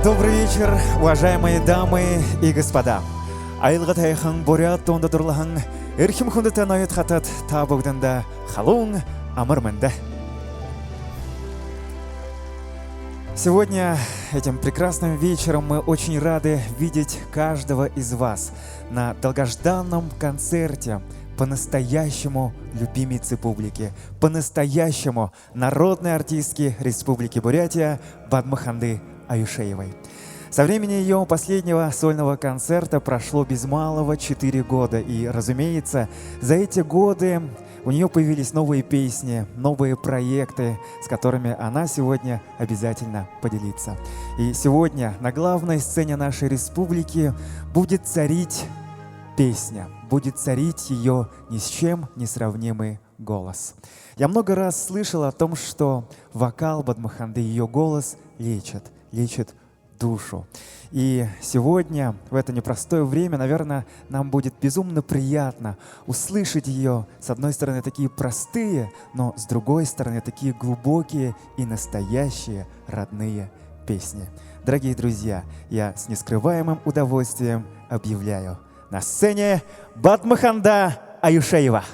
Добрый вечер, уважаемые дамы и господа. Айлгы тайхан бурят тонда дурлахан эрхим хундата найт хатат табогданда халун амарманда. Сегодня, этим прекрасным вечером, мы очень рады видеть каждого из вас на долгожданном концерте по-настоящему любимицы публики, по-настоящему народной артистки Республики Бурятия Бадмаханды Аюшеевой. Со времени ее последнего сольного концерта прошло без малого 4 года, и, разумеется, за эти годы у нее появились новые песни, новые проекты, с которыми она сегодня обязательно поделится. И сегодня на главной сцене нашей республики будет царить песня, будет царить ее ни с чем не сравнимый голос. Я много раз слышал о том, что вокал Бадмаханды, ее голос лечит душу. И сегодня, в это непростое время, наверное, нам будет безумно приятно услышать ее, с одной стороны, такие простые, но с другой стороны, такие глубокие и настоящие родные песни. Дорогие друзья, я с нескрываемым удовольствием объявляю: на сцене Бадмаханда Аюшеева.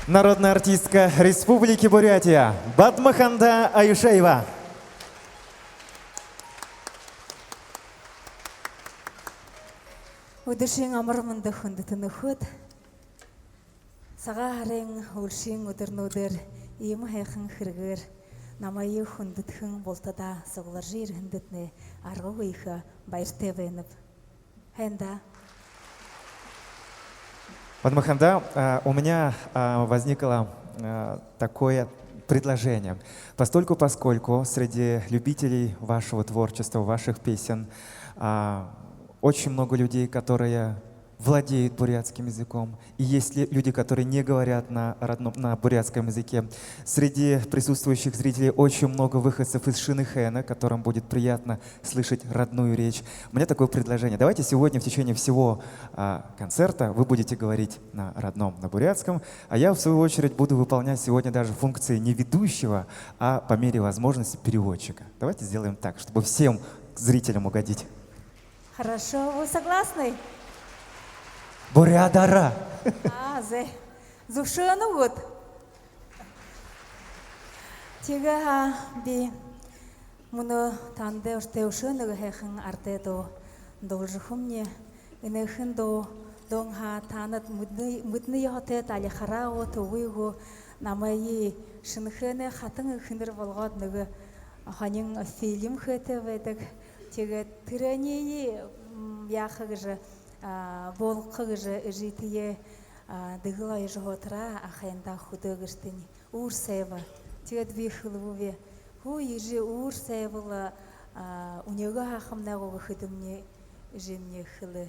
Народная артистка Республики Бурятия Батмаханда Аюшаева. Өдөршийн амар мандах хүндэт нөхөд цагаан харын үлшийн өдөрнүүдээр ийм хайхан хэрэгээр намайг хүндэтхэн болтода сугларжир хүндэтнэ аргуу их баяртай байна. Хэнда. Батмаханда, у меня возникло такое предложение. Поскольку среди любителей вашего творчества, ваших песен, очень много людей, которые владеют бурятским языком. И есть люди, которые не говорят на бурятском языке. Среди присутствующих зрителей очень много выходцев из Шенхэна, которым будет приятно слышать родную речь. У меня такое предложение. Давайте сегодня в течение всего концерта вы будете говорить на родном, на бурятском, а я в свою очередь буду выполнять сегодня даже функции не ведущего, а по мере возможности переводчика. Давайте сделаем так, чтобы всем зрителям угодить. Хорошо, вы согласны? Бурядара. Зушану вот. Тига би муно танде орте ушану хэхэн артедо должхумне энэхэн до донха танат мудны яхате тали хараа төвгүйгөө намайи шинэхэнэ хатан хинэр болгоод нэг ханин фильм хэтэй байдаг. Тэгээд тэрний яхаг же болхог же житие дэгла жохотра ахэнда хөдөөгөртөний үүрсэва. Тэгээд би хөлвүвэ хүү ижи үүрсэвла унёго хахамнагоо хөдөмний жимний хөлө.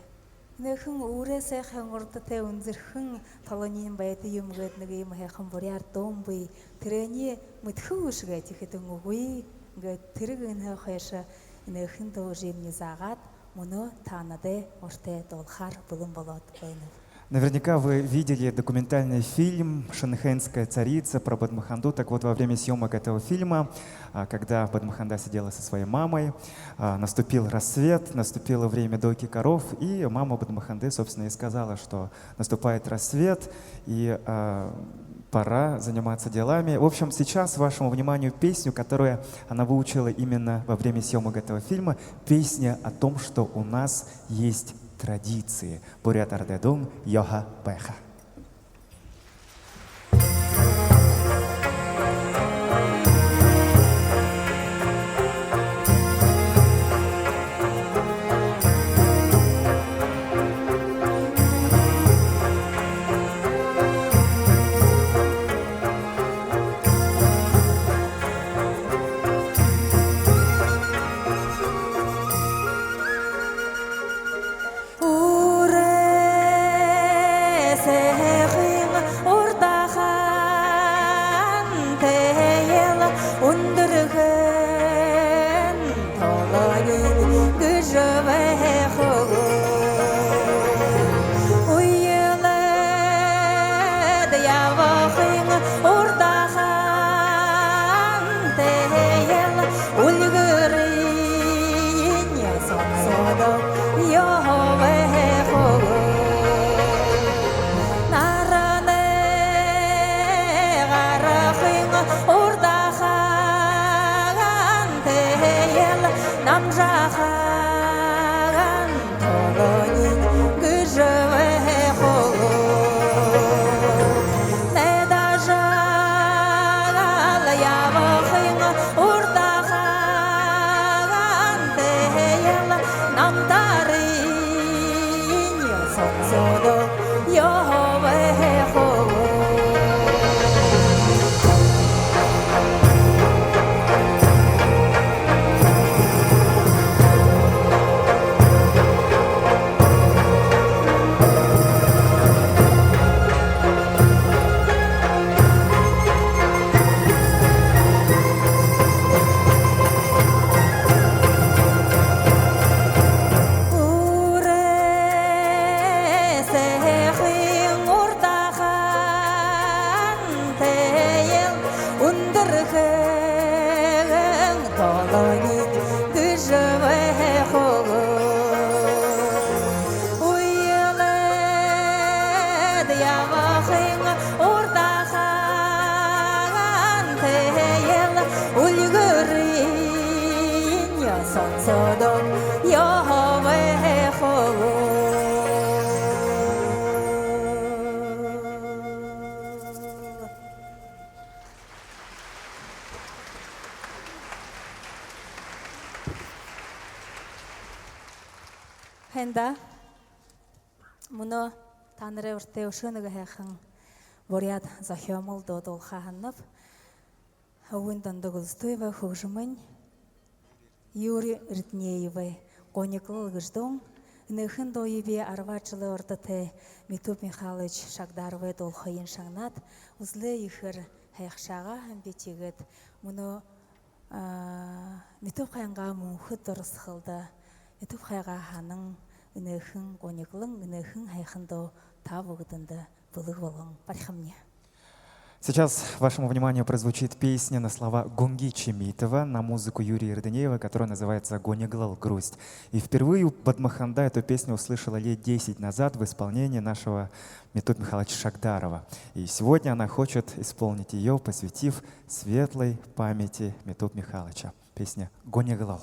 Нэхэн үүрээсээ хангордтой үнзэрхэн толонийн байд юм гээд нэг юм хайхан буряар домбый тэрний мэдхэн үшгээд ихэдэн үгүй гээд тэрэг энэ хайша нэхэн дожимний загаад муно танаде орте долхар булун болот байна. Наверняка вы видели документальный фильм «Шенхэнская царица» про Батмаханду. Так вот, во время съемок этого фильма, когда Батмаханда сидела со своей мамой, наступил рассвет, наступило время дойки коров, и мама Батмаханды, собственно, и сказала, что наступает рассвет, и пора заниматься делами. В общем, сейчас вашему вниманию песню, которую она выучила именно во время съемок этого фильма, песня о том, что у нас есть традиции. Бурят ардедун йоха пеха. Say Хэнда муно танрэ уртэ өшөнөг хайхан буряд захиомол додол хаханнав хавын дандагылстойва хожмань Юрий Ритнеевой коникл гждон нехын доеве арвачлы ортате Митоп Михайлович Шагдаровой долхайын шаңнат узлы ихыр хайхшаға бетегет муно Митоп хайынға мухыт дұрыс қылды Митоп хайға ханың нехын кониклың нехын хайхындо тавыгдынды былық болың пархамне. Сейчас вашему вниманию прозвучит песня на слова Гунги Чемитова на музыку Юрия Ирденеева, которая называется «Гониглал грусть». И впервые Бадмаханда эту песню услышала лет 10 назад в исполнении нашего Митоп Михайловича Шагдарова. И сегодня она хочет исполнить ее, посвятив светлой памяти Митоп Михайловича. Песня «Гониглал».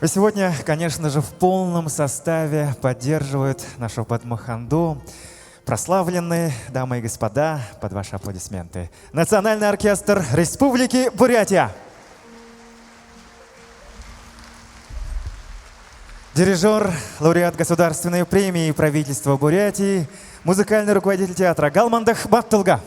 Сегодня, конечно же, в полном составе поддерживают нашу Бадмаханду прославленные, дамы и господа, под ваши аплодисменты, Национальный оркестр Республики Бурятия. Дирижер, лауреат Государственной премии правительства Бурятии, музыкальный руководитель театра Галмандах Баттылга.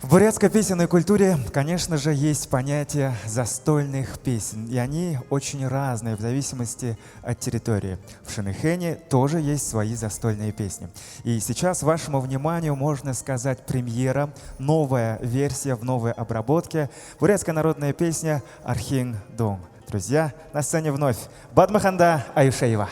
В бурятской песенной культуре, конечно же, есть понятие застольных песен, и они очень разные в зависимости от территории. В Шенехене тоже есть свои застольные песни. И сейчас вашему вниманию, можно сказать, премьера, новая версия в новой обработке. Бурятская народная песня «Архин Дон». Друзья, на сцене вновь Бадмаханда Аюшеева.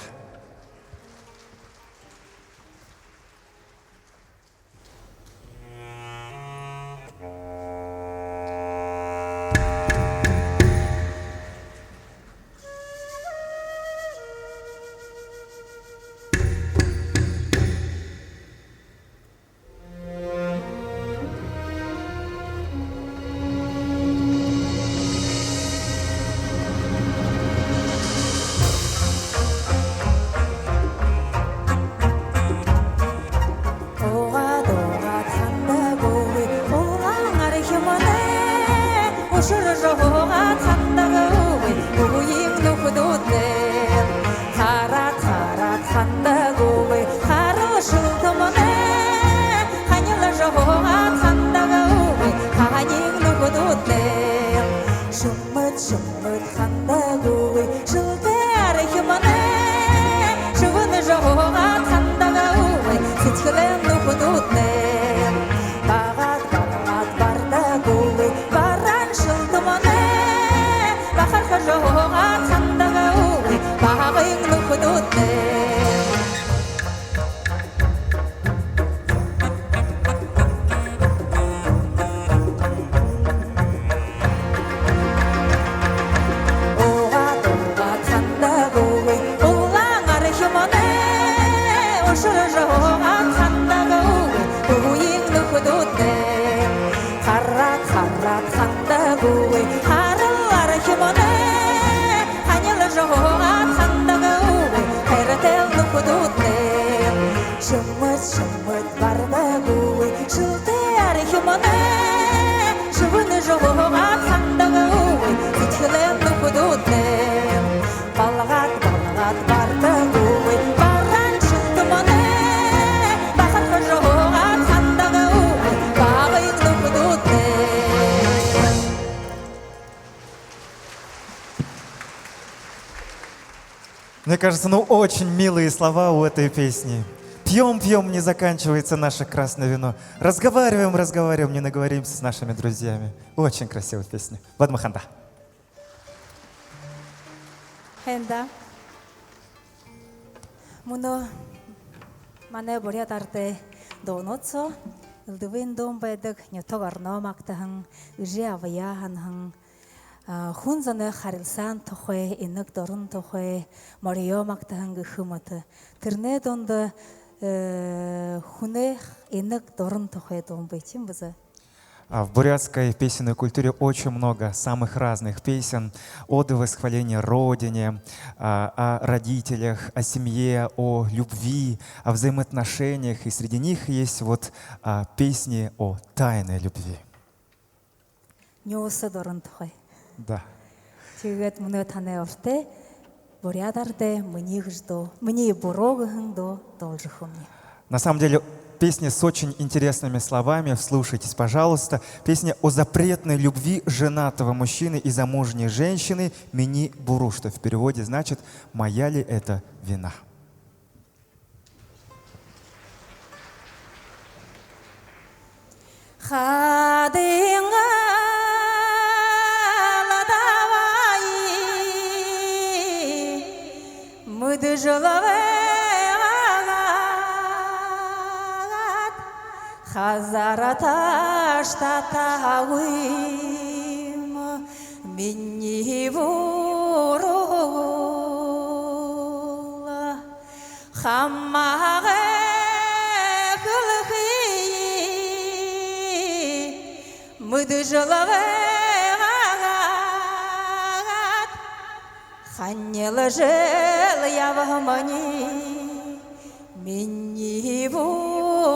Мне кажется, очень милые слова у этой песни. Пьем, пьем, не заканчивается наше красное вино. Разговариваем, разговариваем, не наговоримся с нашими друзьями. Очень красивая песня. Бадмаханда. Хенда. Муно мане боря тарте доноцо. Илдвин дом байдаг нютог арно мактахан. Үже аваяхан. Хунзаны харилсан тухай, инэг дорон тухай, морио мактахан гыхыматы. Тэрнэ донда хуне инэг дорон тухай дон байтим база. В бурятской песенной культуре очень много самых разных песен, оды восхваления Родине, о родителях, о семье, о любви, о взаимоотношениях. И среди них есть песни о тайной любви. Нёса дорон тухай. Да. Тэгээд мөнөө танай орте бурядарде мне борогхындо должхумни. На самом деле песни с очень интересными словами. Вслушайтесь, пожалуйста. Песня о запретной любви женатого мужчины и замужней женщины «Мини буру», что в переводе значит «Моя ли это вина?». Хазарата штатауим минни бурула хаммагэ хылхи мыдыжлавэгат ханнелы жыл явамани минни бурула.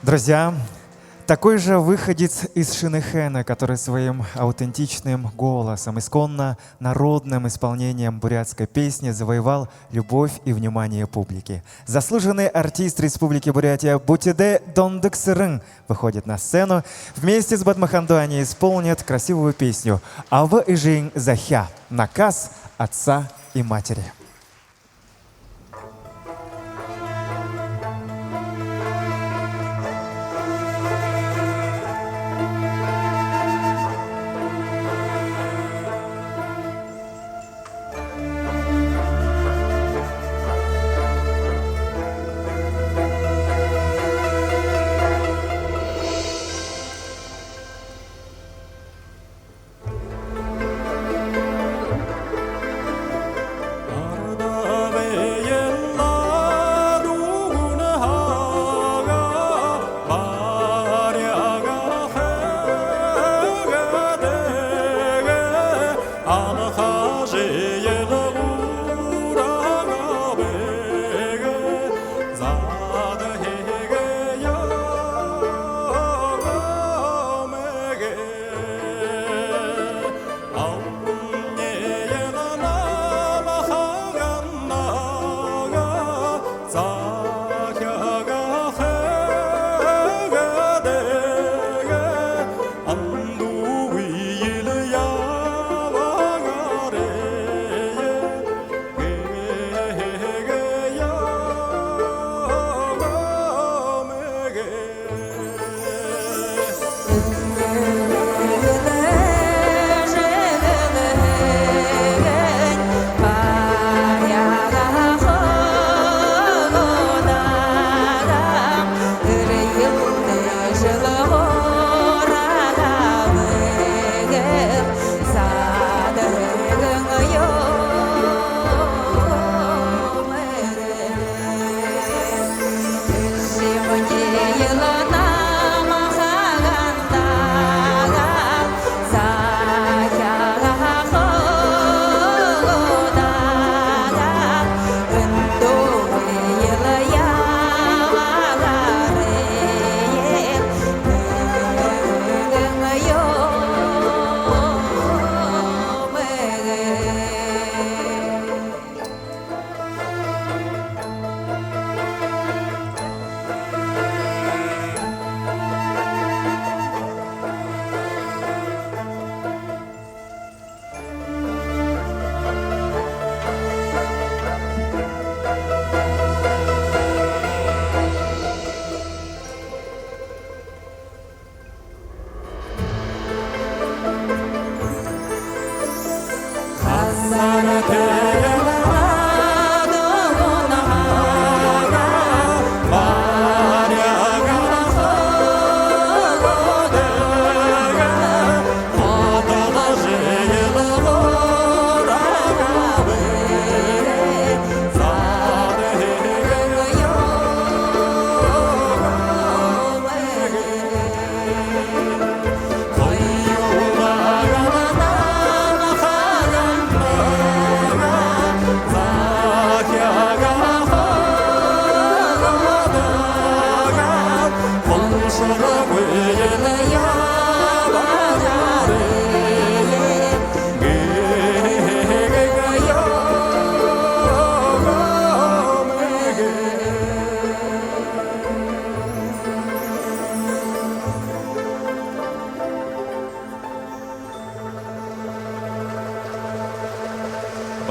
Друзья, такой же выходец из Шенехена, который своим аутентичным голосом, исконно народным исполнением бурятской песни завоевал любовь и внимание публики. Заслуженный артист Республики Бурятия Бутиде Дондыксырың выходит на сцену. Вместе с Батмаханду они исполнят красивую песню «Ава Ижин Захя» — наказ отца и матери.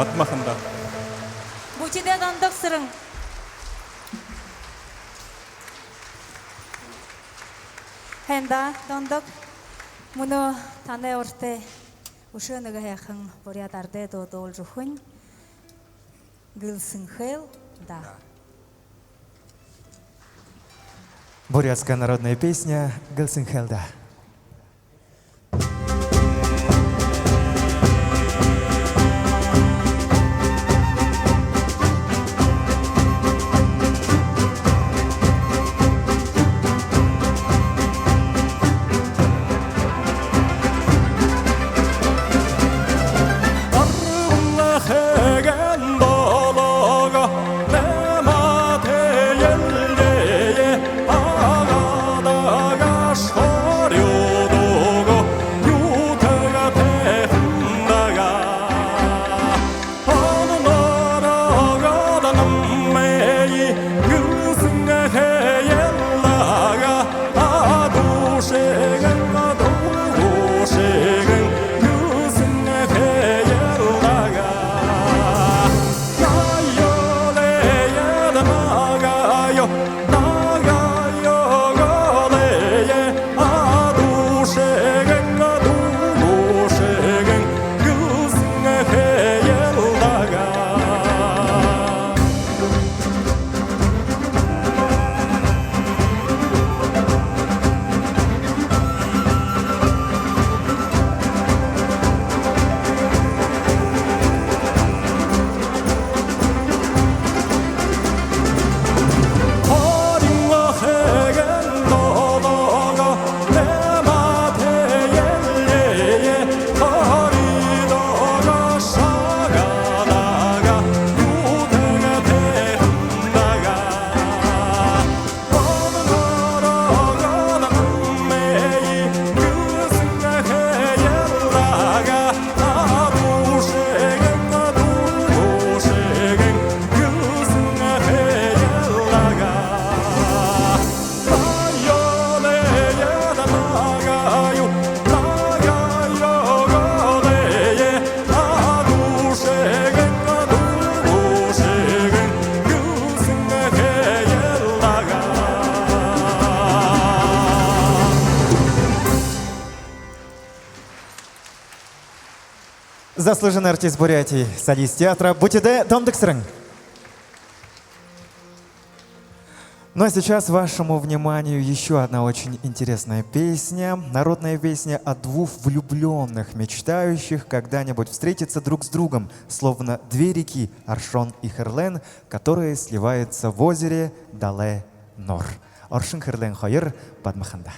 Батмаханда. Бутиде Дондыксырың. Хенда Дондык муну тане орте ушыныга яхын бурятарде додол жухын гылсынхел да. Бурятская народная песня «Гылсынхелда». Ага заслуженный артист Бурятии, солист театра Бутиде Дондексрын. Ну а сейчас вашему вниманию еще одна очень интересная песня. Народная песня о двух влюбленных, мечтающих когда-нибудь встретиться друг с другом, словно две реки Аршон и Херлен, которые сливаются в озере Дале-Нор. Аршын Херлен хайыр Падмаханда.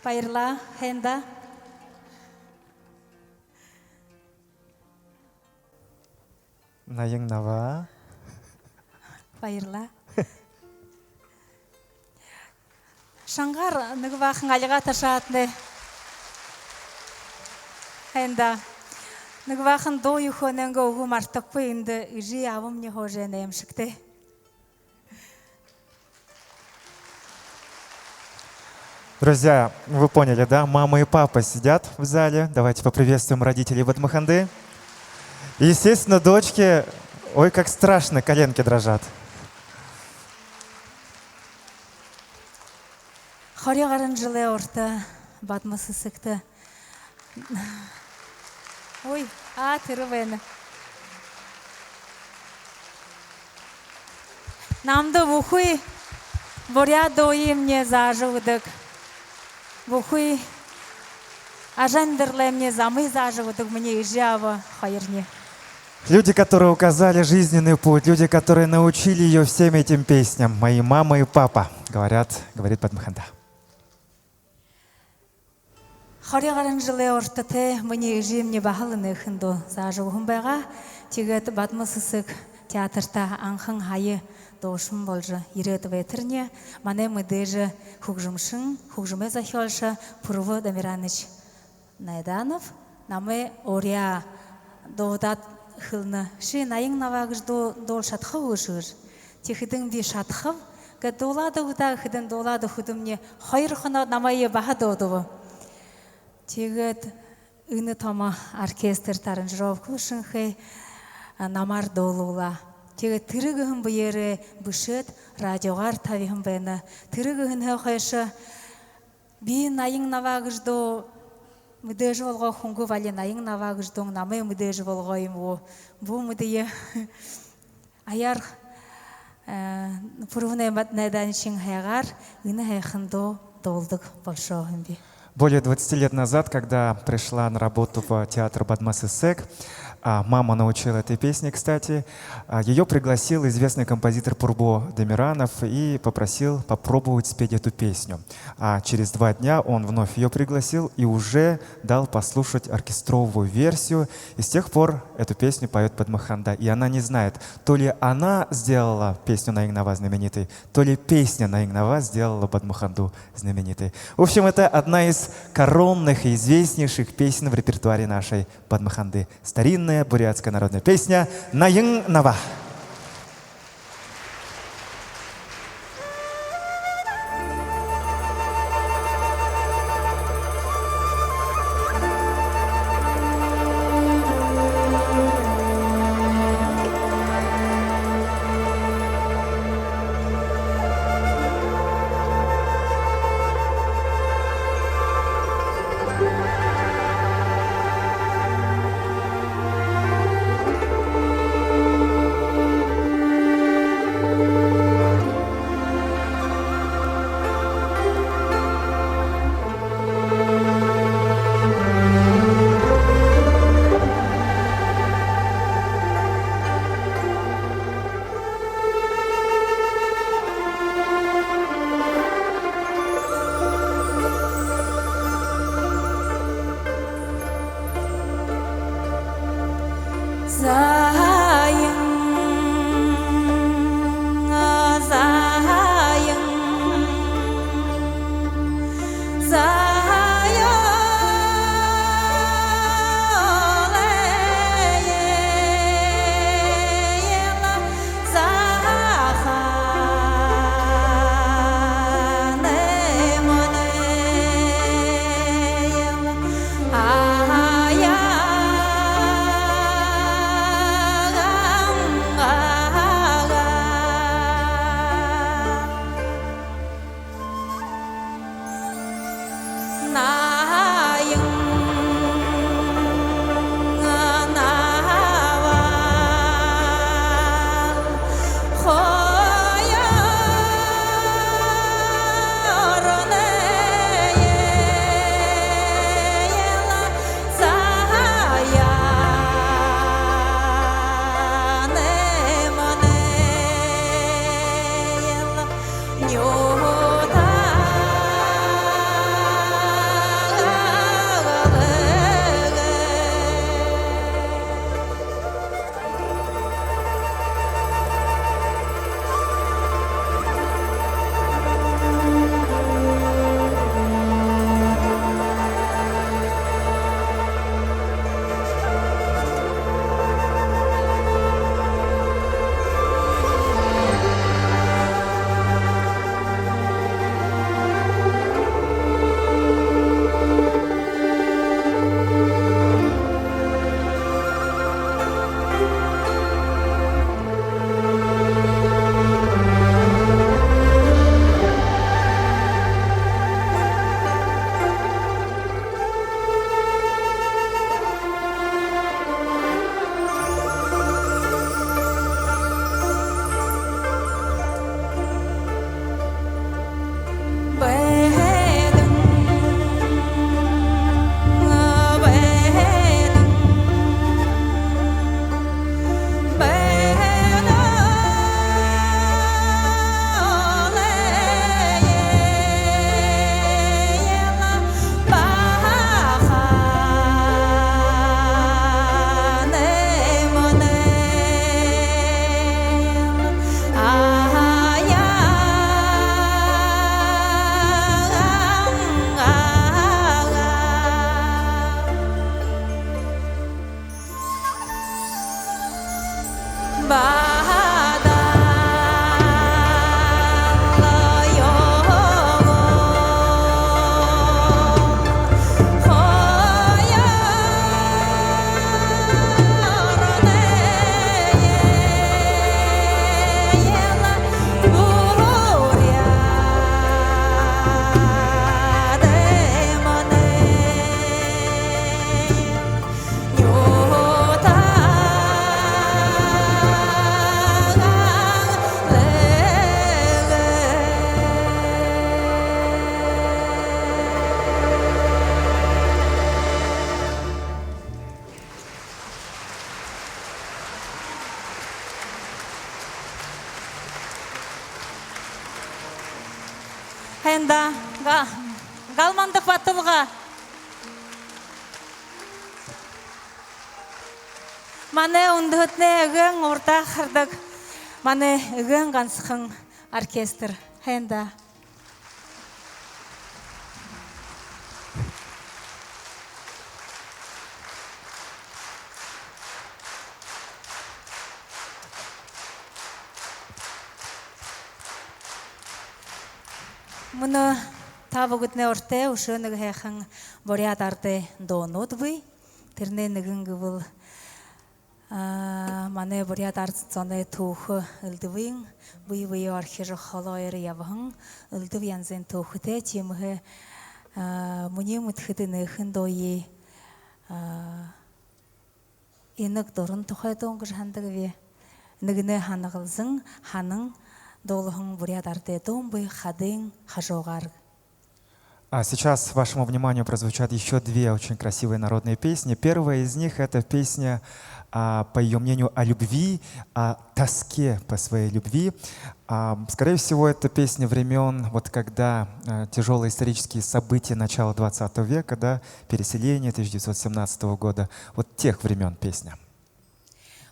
Пайырла, Хенда. Найың нава. Байырла. Шаңғар нүгвахын алыға ташатны. Энда нүгвахын дойы хоненгі оғы мартықпы инді үжі авым не хожен емшікті. Друзья, вы поняли, да? Мама и папа сидят в зале. Давайте поприветствуем родителей Бадмаханды. И, естественно, дочки, ой, как страшно, коленки дрожат. Хоряғарын жылы орта батмасы сықты. Ой, тірі бәні. Намды бұхуй, боря дойы мне зажывыдық. Бұхуй, ажандырлы мне замы зажывыдық мне ижава хайырне. Люди, которые указали жизненный путь, люди, которые научили ее всем этим песням. Мои мама и папа, говорит Бадмаханда. Хоряғарын жылы ортаты мне ижемне бағалыны хынду зажывығын байға. Тегет батмысысық театрта аңқын хайы доушым болжы иреті ветірне. Мане мүдежі хугжымшын, хугжыме захиолшы Пурво Дамираныч Найданов. Намы оря доудат хылны. Ши найың навағыш дол шатқы ұшыр. Техідің бі шатқы. Гэ долады ұда хыдын долады худымне хайыр қына намайы баға доудығы. Тегет үні тома оркестр таранжировку шынхай намар долула. Тегет тірігіғын бұйері бұшыт радиоғар тавиғын бәні. Тірігіғын хәуқайшы бі найың навағыжды мүдежі олға хуңғы вали найың навағыждың намай мүдежі олғайым о. Бұл мүдейі аяр пұрғын найданшың хайғар үні хайқынды долдық болшоғын бі. Более 20 лет назад, когда пришла на работу в театр Бадмасысек, мама научила этой песне, кстати, ее пригласил известный композитор Пурбо Дамиранов и попросил попробовать спеть эту песню. А через 2 дня он вновь ее пригласил и уже дал послушать оркестровую версию. И с тех пор эту песню поет Бадмаханда. И она не знает, то ли она сделала песню «Найың нава» знаменитой, то ли песня «Найың нава» сделала Бадмаханду знаменитой. В общем, это одна из коронных и известнейших песен в репертуаре нашей Бадмаханды. Старинная бурятская народная песня «Найың нава». да галмандық батылға мане ундытне өгің орта қырдық мане өгің қансықың оркестр хэнда Мұны табы күтіне орте ұшыны ғайқын борят арты доңот бұй. Тірне нүгінгі бұл маны борят арты соны тұхы үлді бұйын. Бұй архижы қалы айры ябығын. Үлді бұянзен тұхы те темігі мұне мұтхыды нүхін дойы енік дұрын тұхай доңғыш хандығы бе. Нүгіні ханығылзың, ханың долгом бурят арте домбы хадын хажогар. А сейчас вашему вниманию прозвучат еще две очень красивые народные песни. Первая из них — это песня, по ее мнению, о любви, о тоске по своей любви. Скорее всего, это песня времен, вот когда тяжелые исторические события начала 20 века, да, переселение 1917 года, вот тех времен песня.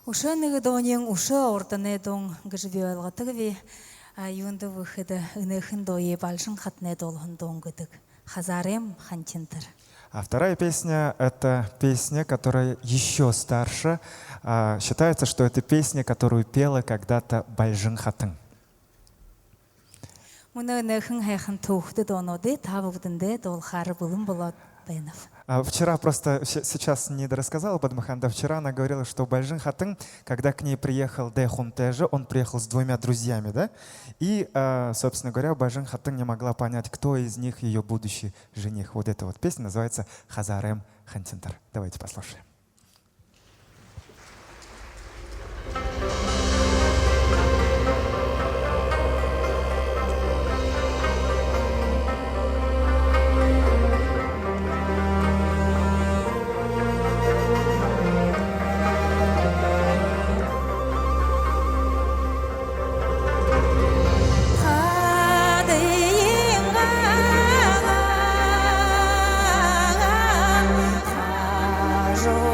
Ушаныгы донен ушы ортаны дон гыжбе алғатығы юнды выходы үнөхін дойы балшын қатны долғын дон гыдық. Хазарем хантинтер. А вторая песня — это песня, которая еще старше. Считается, что это песня, которую пела когда-то Бальжин Хатын. Мұны үнөхін хайқын туқты доноды табығдынды долғары бұлым болады бәйнов. Вчера просто, сейчас не дорассказала Бадмаханда, вчера она говорила, что Бальжин Хатын, когда к ней приехал Дэхун Тэжи, он приехал с двумя друзьями, да? И, собственно говоря, Бальжин Хатын не могла понять, кто из них ее будущий жених. Вот эта вот песня называется «Хазарем Хантинтер». Давайте послушаем. Хажу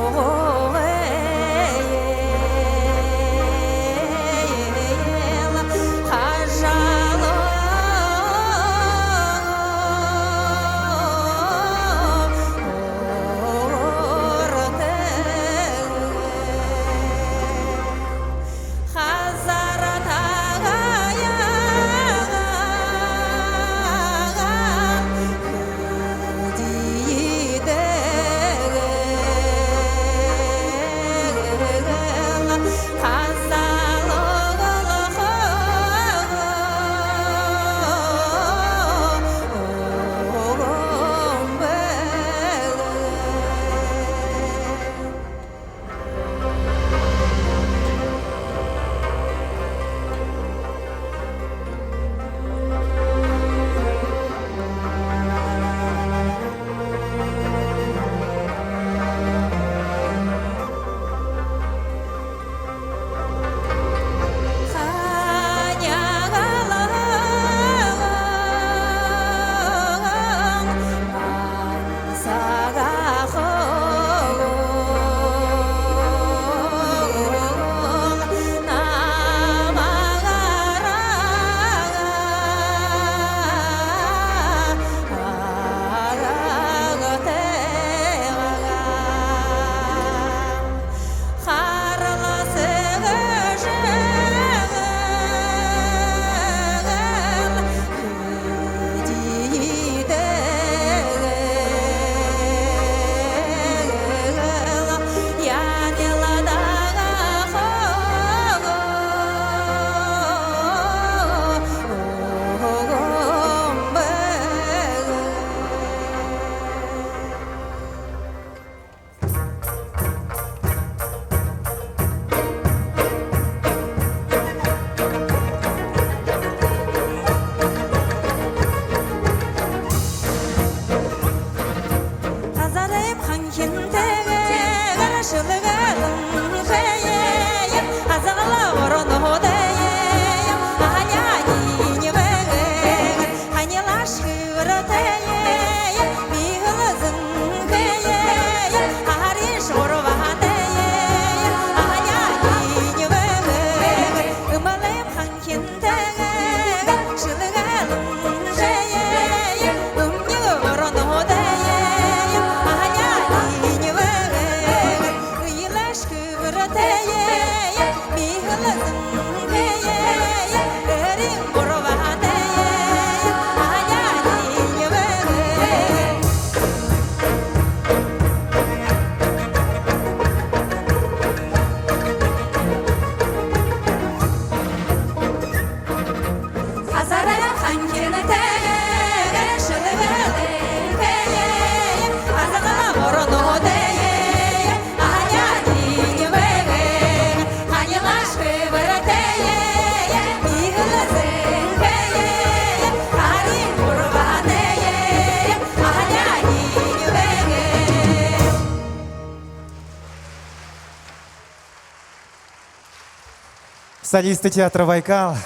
солисты театра «Байкал».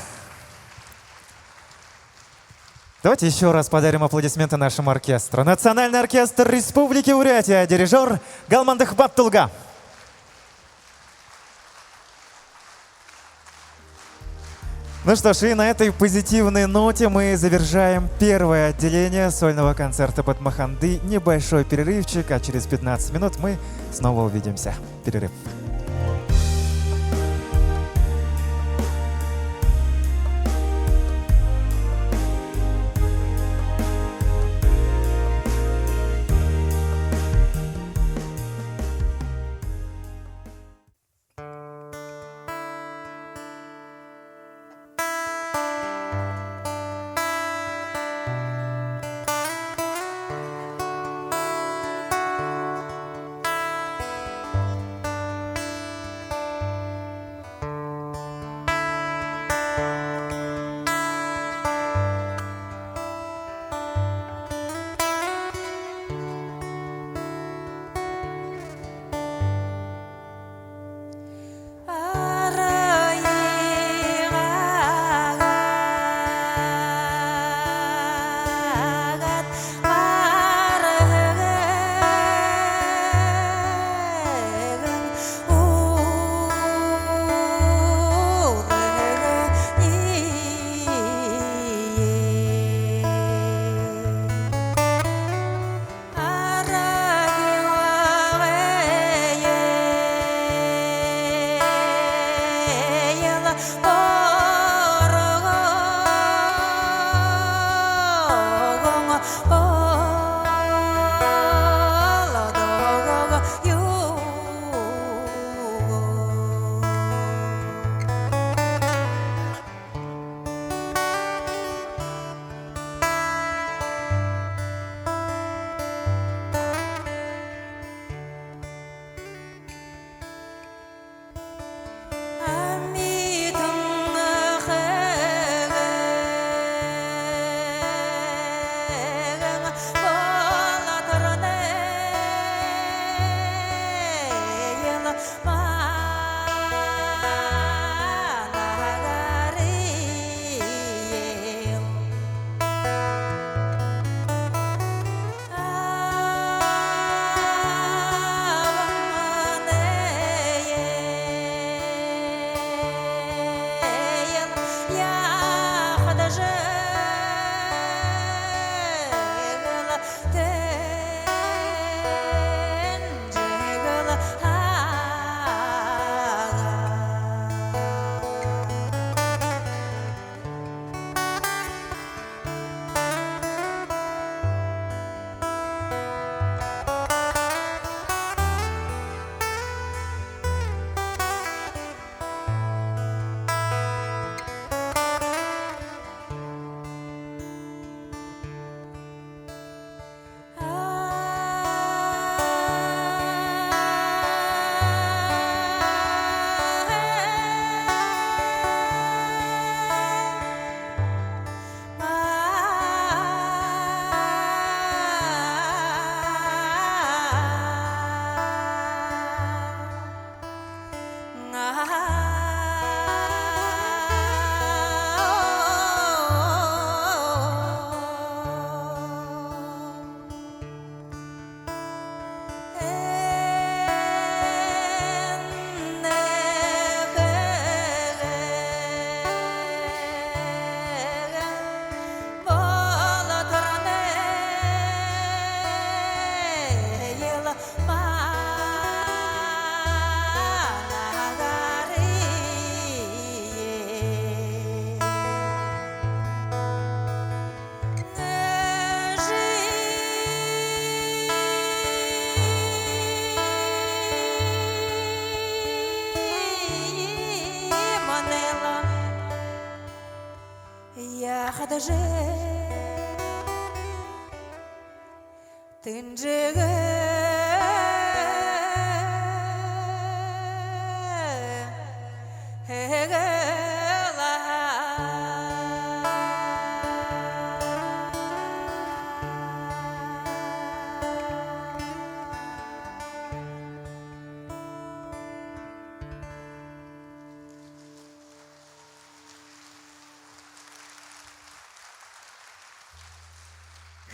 Давайте еще раз подарим аплодисменты нашему оркестру. Национальный оркестр Республики Бурятия, дирижер Галмандых Баттулга. Ну что ж, и на этой позитивной ноте мы завершаем первое отделение сольного концерта под Маханды. Небольшой перерывчик, а через 15 минут мы снова увидимся. Перерыв.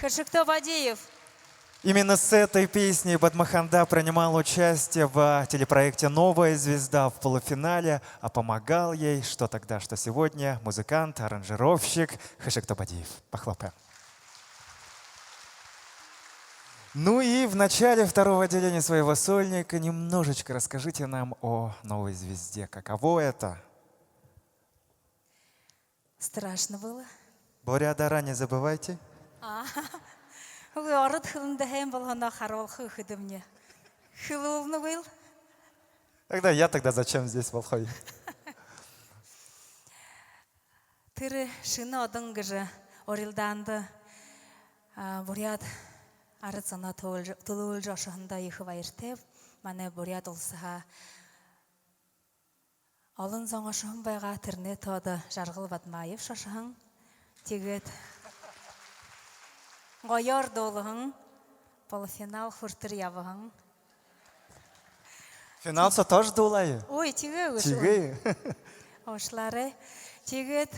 Хашикто Бадиев. Именно с этой песней Батмаханда принимал участие в телепроекте «Новая звезда» в полуфинале, а помогал ей, что тогда, что сегодня, музыкант, аранжировщик Хашикто Бадиев. Похлопаем. Ну и в начале второго отделения своего сольника немножечко расскажите нам о «Новой звезде». Каково это? Страшно было. Боря-Дара, не забывайте. Ород хылында хэм болгоно харол хыхыды мне. Хылулны был. Тогда зачем здесь в Алхой? Тыры шыны одың гыжы орилданды бурят арыцына тулуыл жашығында ехы вайыртеп, мане бурят олсыға Алын заңашығын байға тірне тоды жарғыл батмайып шашығын, тегет ғойор долығын, полуфинал хұртыр ябығын. Финалса тоже дулай. Ой, теге өш. Теге. Ошлары, тегет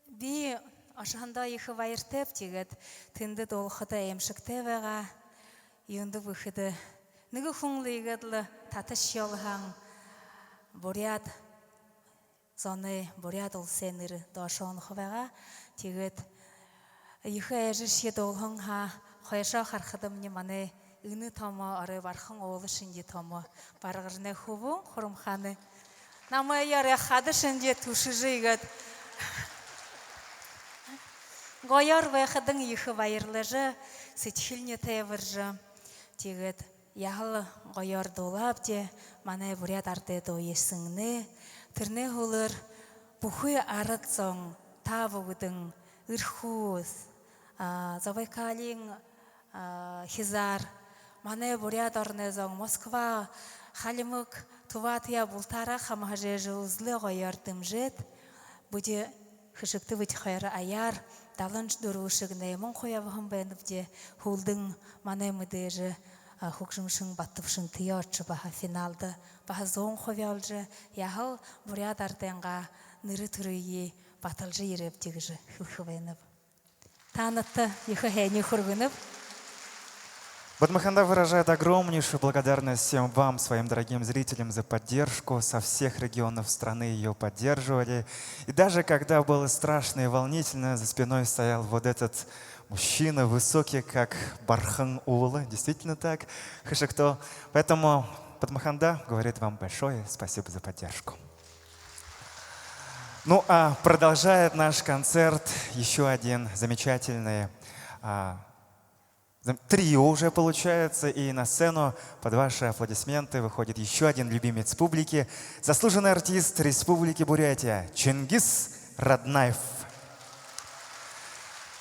би ашығында ехы вайыртеп, тегет тінді долғыда емшікті вәға, юнды бұхыды. Нүгі құңлы егедлі татыш елғаң, бурят, зоны бурят ол сенірі дошуын құваға, тегет ехы әжіш еді олғың ха, қойша қарқыдым не маны үні тома ары барқың олы шынде тома. Барғырны хубың, құрымханы. Намы яры қады шынде тұшы жүйгіт. Гойор вайхадың ехы вайырлыжы, сетхилне тәвіржі. Тегет яғылы гойор долап де, маны бурят арты до есіңні. Түрне ғылыр бұхы арыт соң табығыдың үрхуыз, Забайкалин, Хизар, маны бурят орны соң Москва, халимык туватыя бұлтара хамағажы жылызлы гойордым жет. Бұде хышыкты выть хайры аяр, даланч дұрушығыны мұн қоявығын бәніпде хулдың маны мүдежі хукшымшың баттывшың тиярчы баха финалды. Баха зоң қовялжы, яғыл бурят артенға ныры түріе баталжы ереп дегіжі хылхы бәніп. Танытты ехы хәне хұрғынып. Батмаханда выражает огромнейшую благодарность всем вам, своим дорогим зрителям, за поддержку. Со всех регионов страны ее поддерживали. И даже когда было страшно и волнительно, за спиной стоял вот этот мужчина, высокий, как Бархан Ула. Действительно так, Хашикто. Поэтому Батмаханда говорит вам большое спасибо за поддержку. Ну а продолжает наш концерт еще один замечательный трио уже получается, и на сцену под ваши аплодисменты выходит еще один любимец публики, заслуженный артист Республики Бурятия Чингис Раднаев.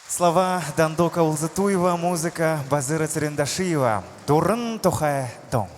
Слова Дандока Улзатуева, музыка Базыра Царендашиева. Дурын тухай дом.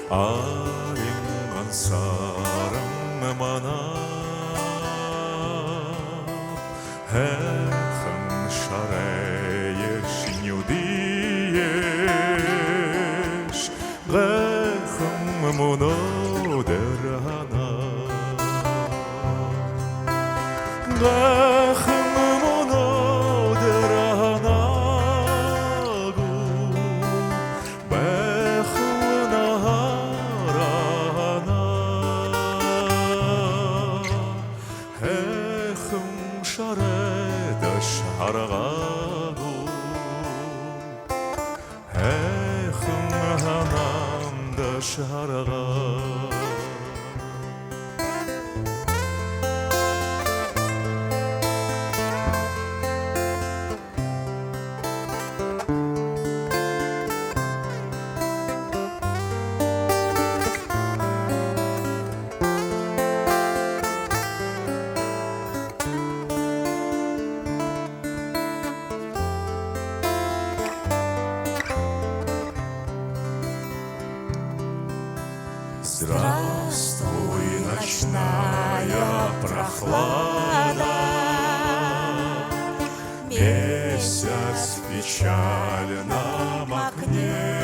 Алинган сарым мана 해흥 샤레의 신유디에시 해흥 무노데라나 해흥 무노데라나고 배흥나라나 해흥 샤레다 샤라가고 해흥 하남다 샤라가 Здравствуй, ночная прохлада, месяц в печальном окне.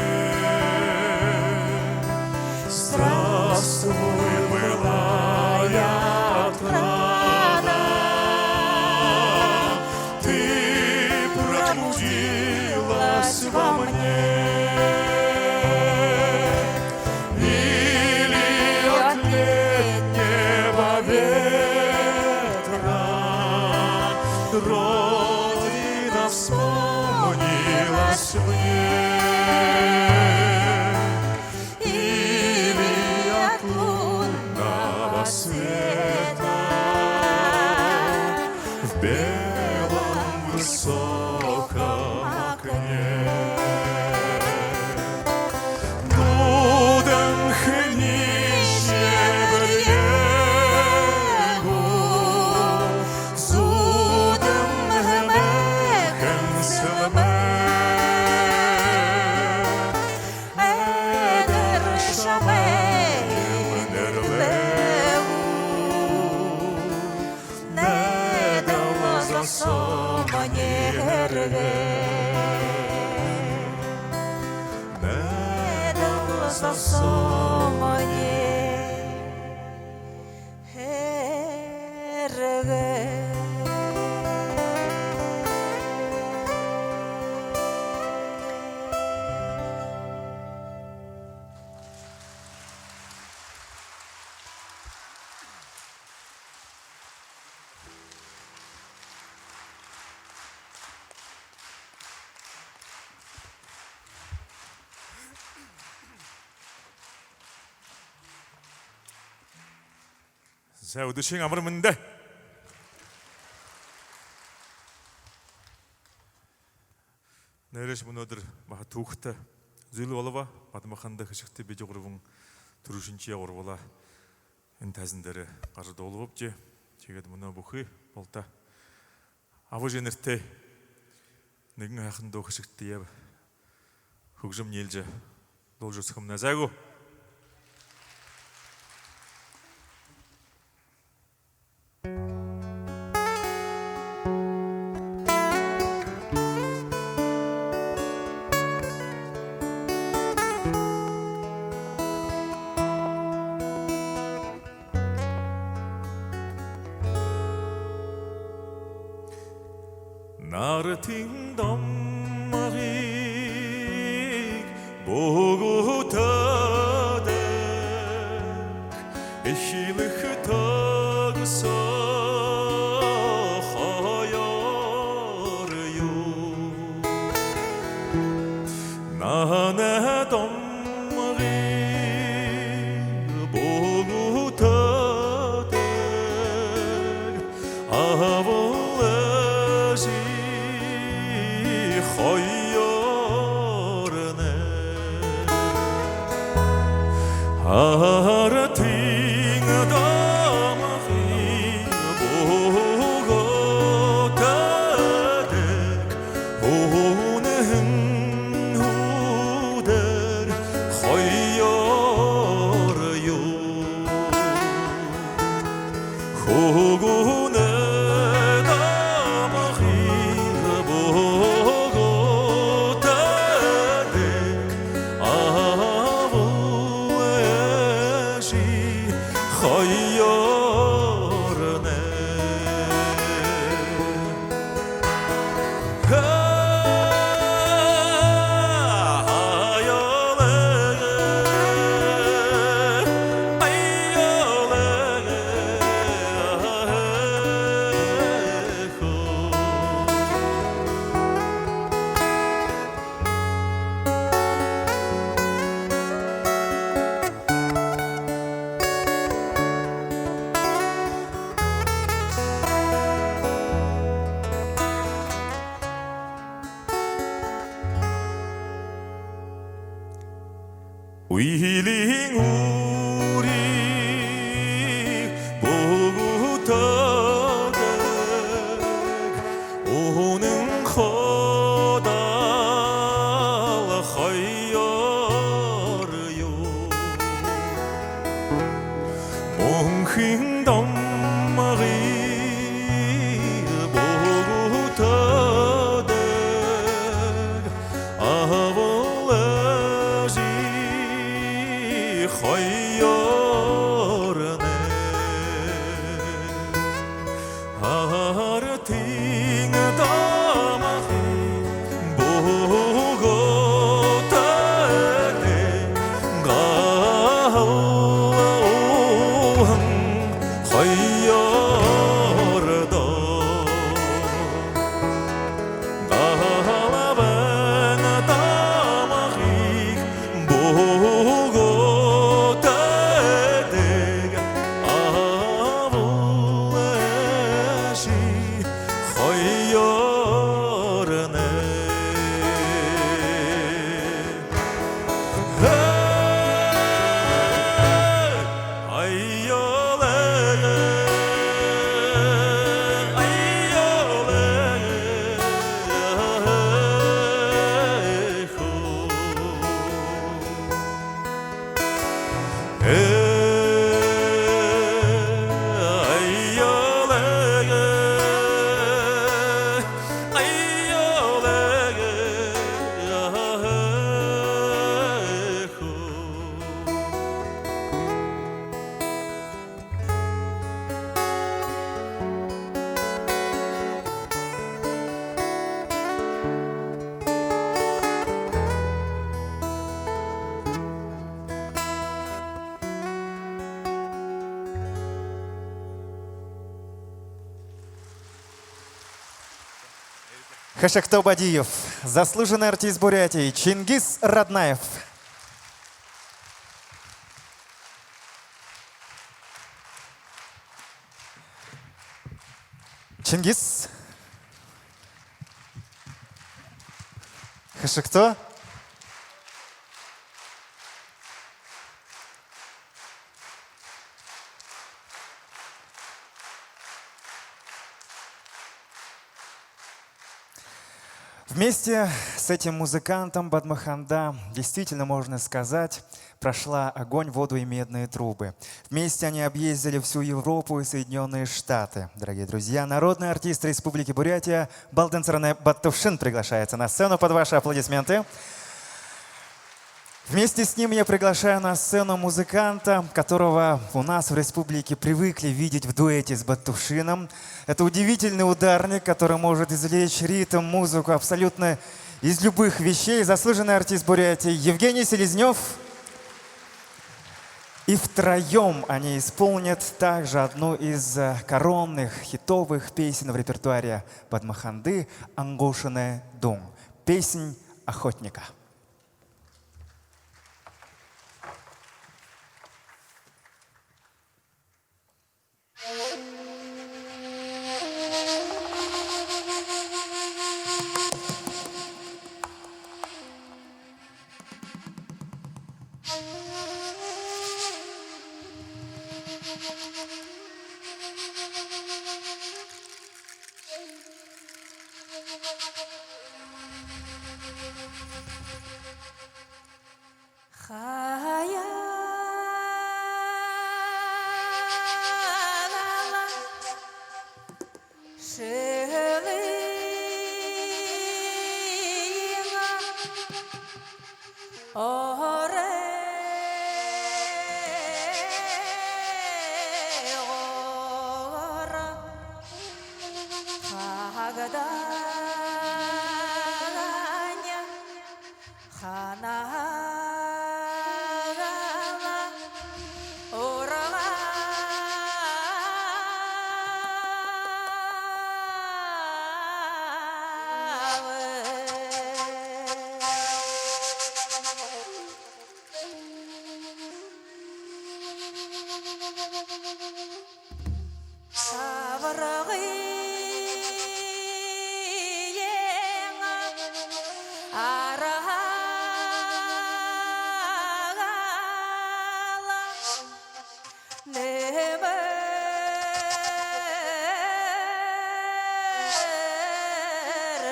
Здравствуй, былая отрада, ты пробудилась во мне. Родина вспомнилась мне, или от лунного света в белом высоком окне. Будем хнище Зәуді шең амырмынды. Нәреш мұнадыр маға туқты зүлі олыва, батымақанды қышықты беде құрывың тұрышынчия құрывала үнтәзіндері қарыда олығып же, жегеді мұна бұқы болта. Авы женіртті, нігін ақынды қышықты ебі, хүкжім нелжі, дол жұрсықымна зәгу. 나를 팅덤마릭 보고 더득 에힐ых тагса хаярю 나네 домма릭 보고 더득 아볼레지 خيرنا هارتين دامخي بوغوتادك هونهن هودر خير يو هوغونه 위링 우리 보고터득 오는 거다 하여르요 몽흥 덤마리 보고터득 아버지 하여르네 아르팅 담아히 보고터득 가오항 하여르다 가라바나 담아히 보고터득 아버지 하여르네 Хашакто Бадиев, заслуженный артист Бурятии Чингис Раднаев. Чингис. Хашакто. Вместе с этим музыкантом Бадмаханда, действительно можно сказать, прошла огонь, воду и медные трубы. Вместе они объездили всю Европу и Соединенные Штаты. Дорогие друзья, народный артист Республики Бурятия Балденцаране Баттувшин приглашается на сцену под ваши аплодисменты. Вместе с ним я приглашаю на сцену музыканта, которого у нас в республике привыкли видеть в дуэте с Баттувшином. Это удивительный ударник, который может извлечь ритм, музыку абсолютно из любых вещей. Заслуженный артист Бурятии Евгений Селезнев. И втроем они исполнят также одну из коронных хитовых песен в репертуаре Бадмаханды «Ангошине Дун» – песнь охотника.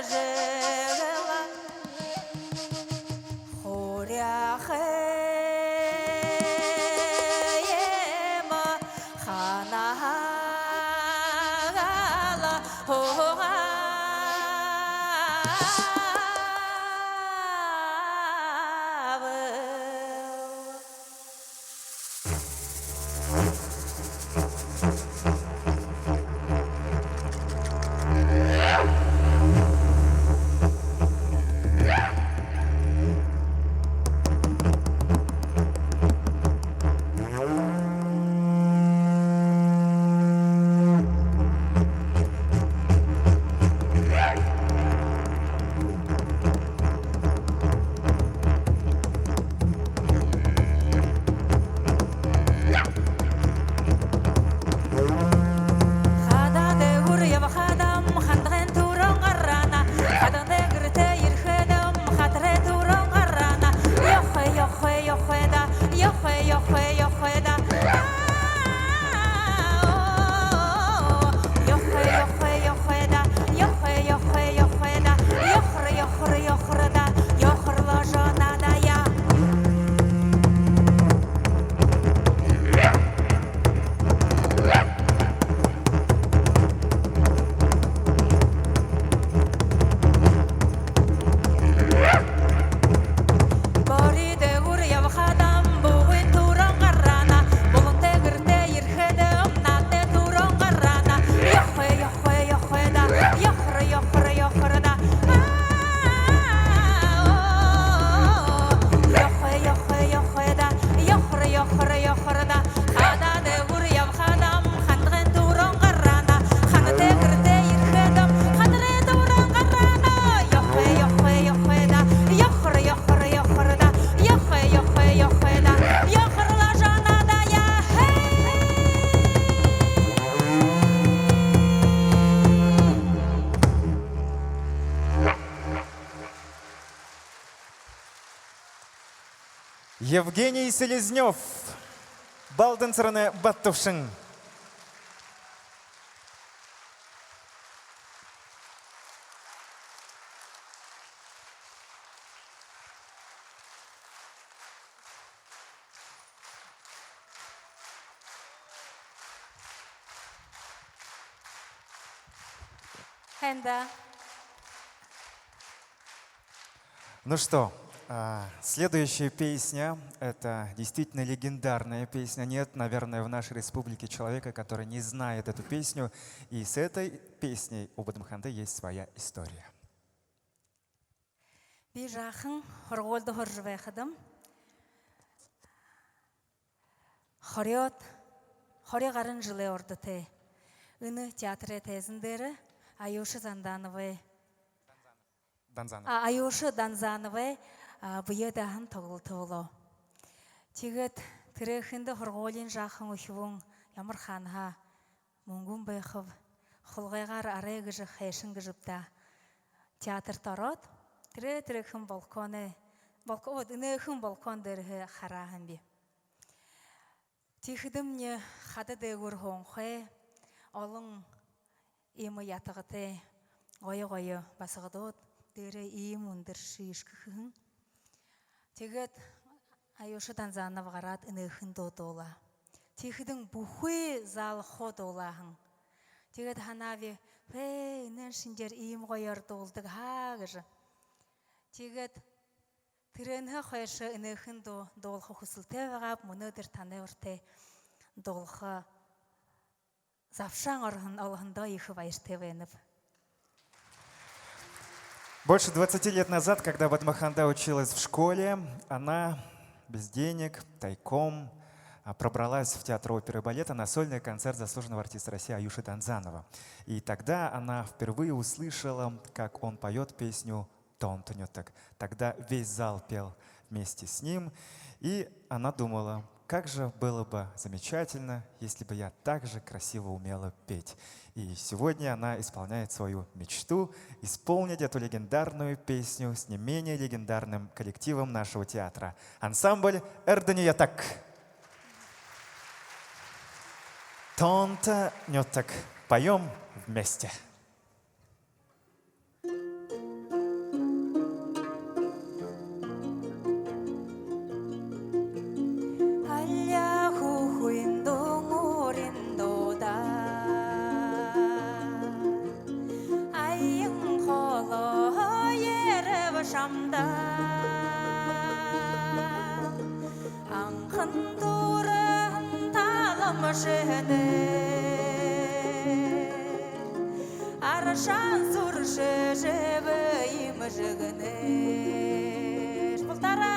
жила хоряхема ханагала Евгений Селезнев, Балденцерне Баттовшин. Хенда. Ну что, следующая песня – это действительно легендарная песня. Нет, наверное, в нашей республике человека, который не знает эту песню. И с этой песней у Бадмаханды есть своя история. Би жаахан хоргоолдо хорж байхадам. Хориот гарын жылы ордоте. Ыны театры тезіндері Аюша Занзановой. Аюша Данзановой бұйедахан тоғыл-тоғылу. Тегет тірехінді хоргоолин жаахан ұхивун ямар ханха мұңгун байхып хулгайгар арайгы жы хайшын гыжыпта театр тарот. Тірехін балконы, үнехін балкон дәрі қарағын бі. Тихидім не қады дәгір хоңқы, олың емі ятығыты, ғойы-ғойы басығыдот, дәрі ем өндір шишкіхін. Тегет Аюша Данзанов ғарат үнехін дот ола. Тихидім бұхы зал ход олағын. Тегет ханави, үнен шіндер ем ғойырды олдық хағыжы. Тегет тиренхе хойшы үнехін долхы хусылте вағап, мұныдыр таны өрте долхы завшан орхын олғында ехы вайште веніп. Больше 20 лет назад, когда Бадмаханда училась в школе, она без денег, тайком пробралась в театр оперы и балета на сольный концерт заслуженного артиста России Аюши Данзанова. И тогда она впервые услышала, как он поет песню «Тонтонёток». Тогда весь зал пел вместе с ним, и она думала, как же было бы замечательно, если бы я так же красиво умела петь. И сегодня она исполняет свою мечту исполнить эту легендарную песню с не менее легендарным коллективом нашего театра. Ансамбль «Эрдоньёток». «Тонтонёток». Поем вместе. ямда аңқын турын таламышыны аршан суршы жебейім жігіні шпылтара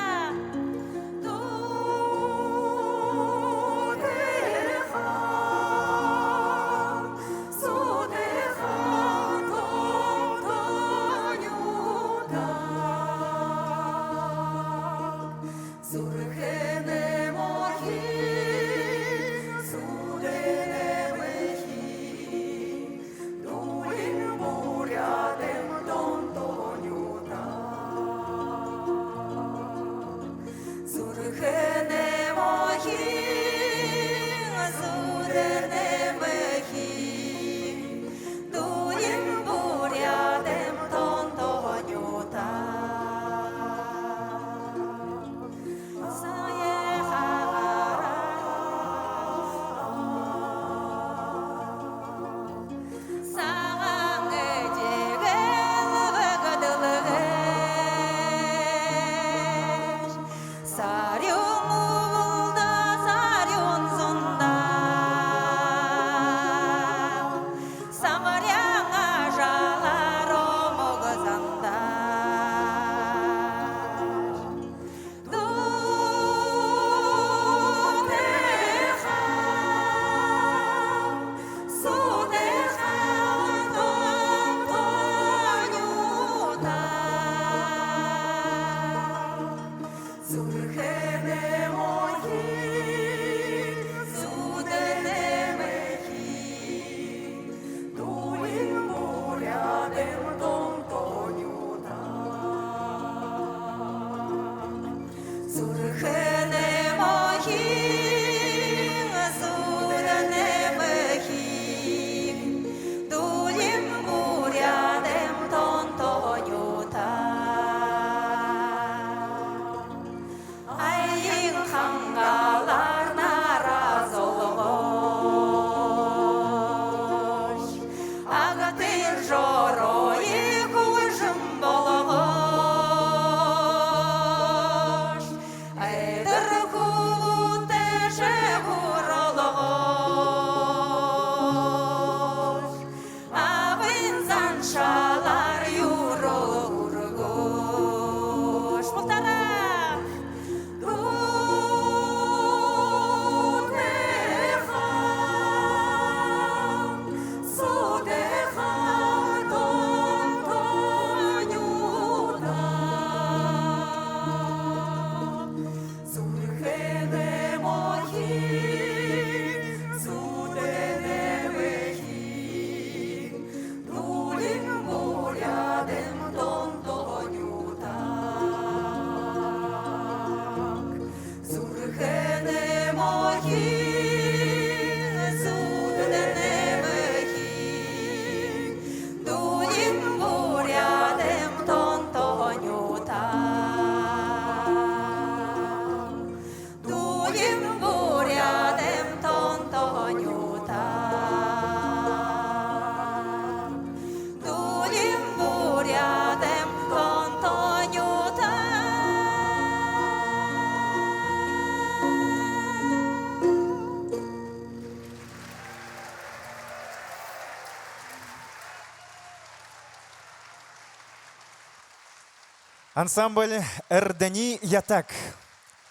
Ансамбль «Эрдени Ятак».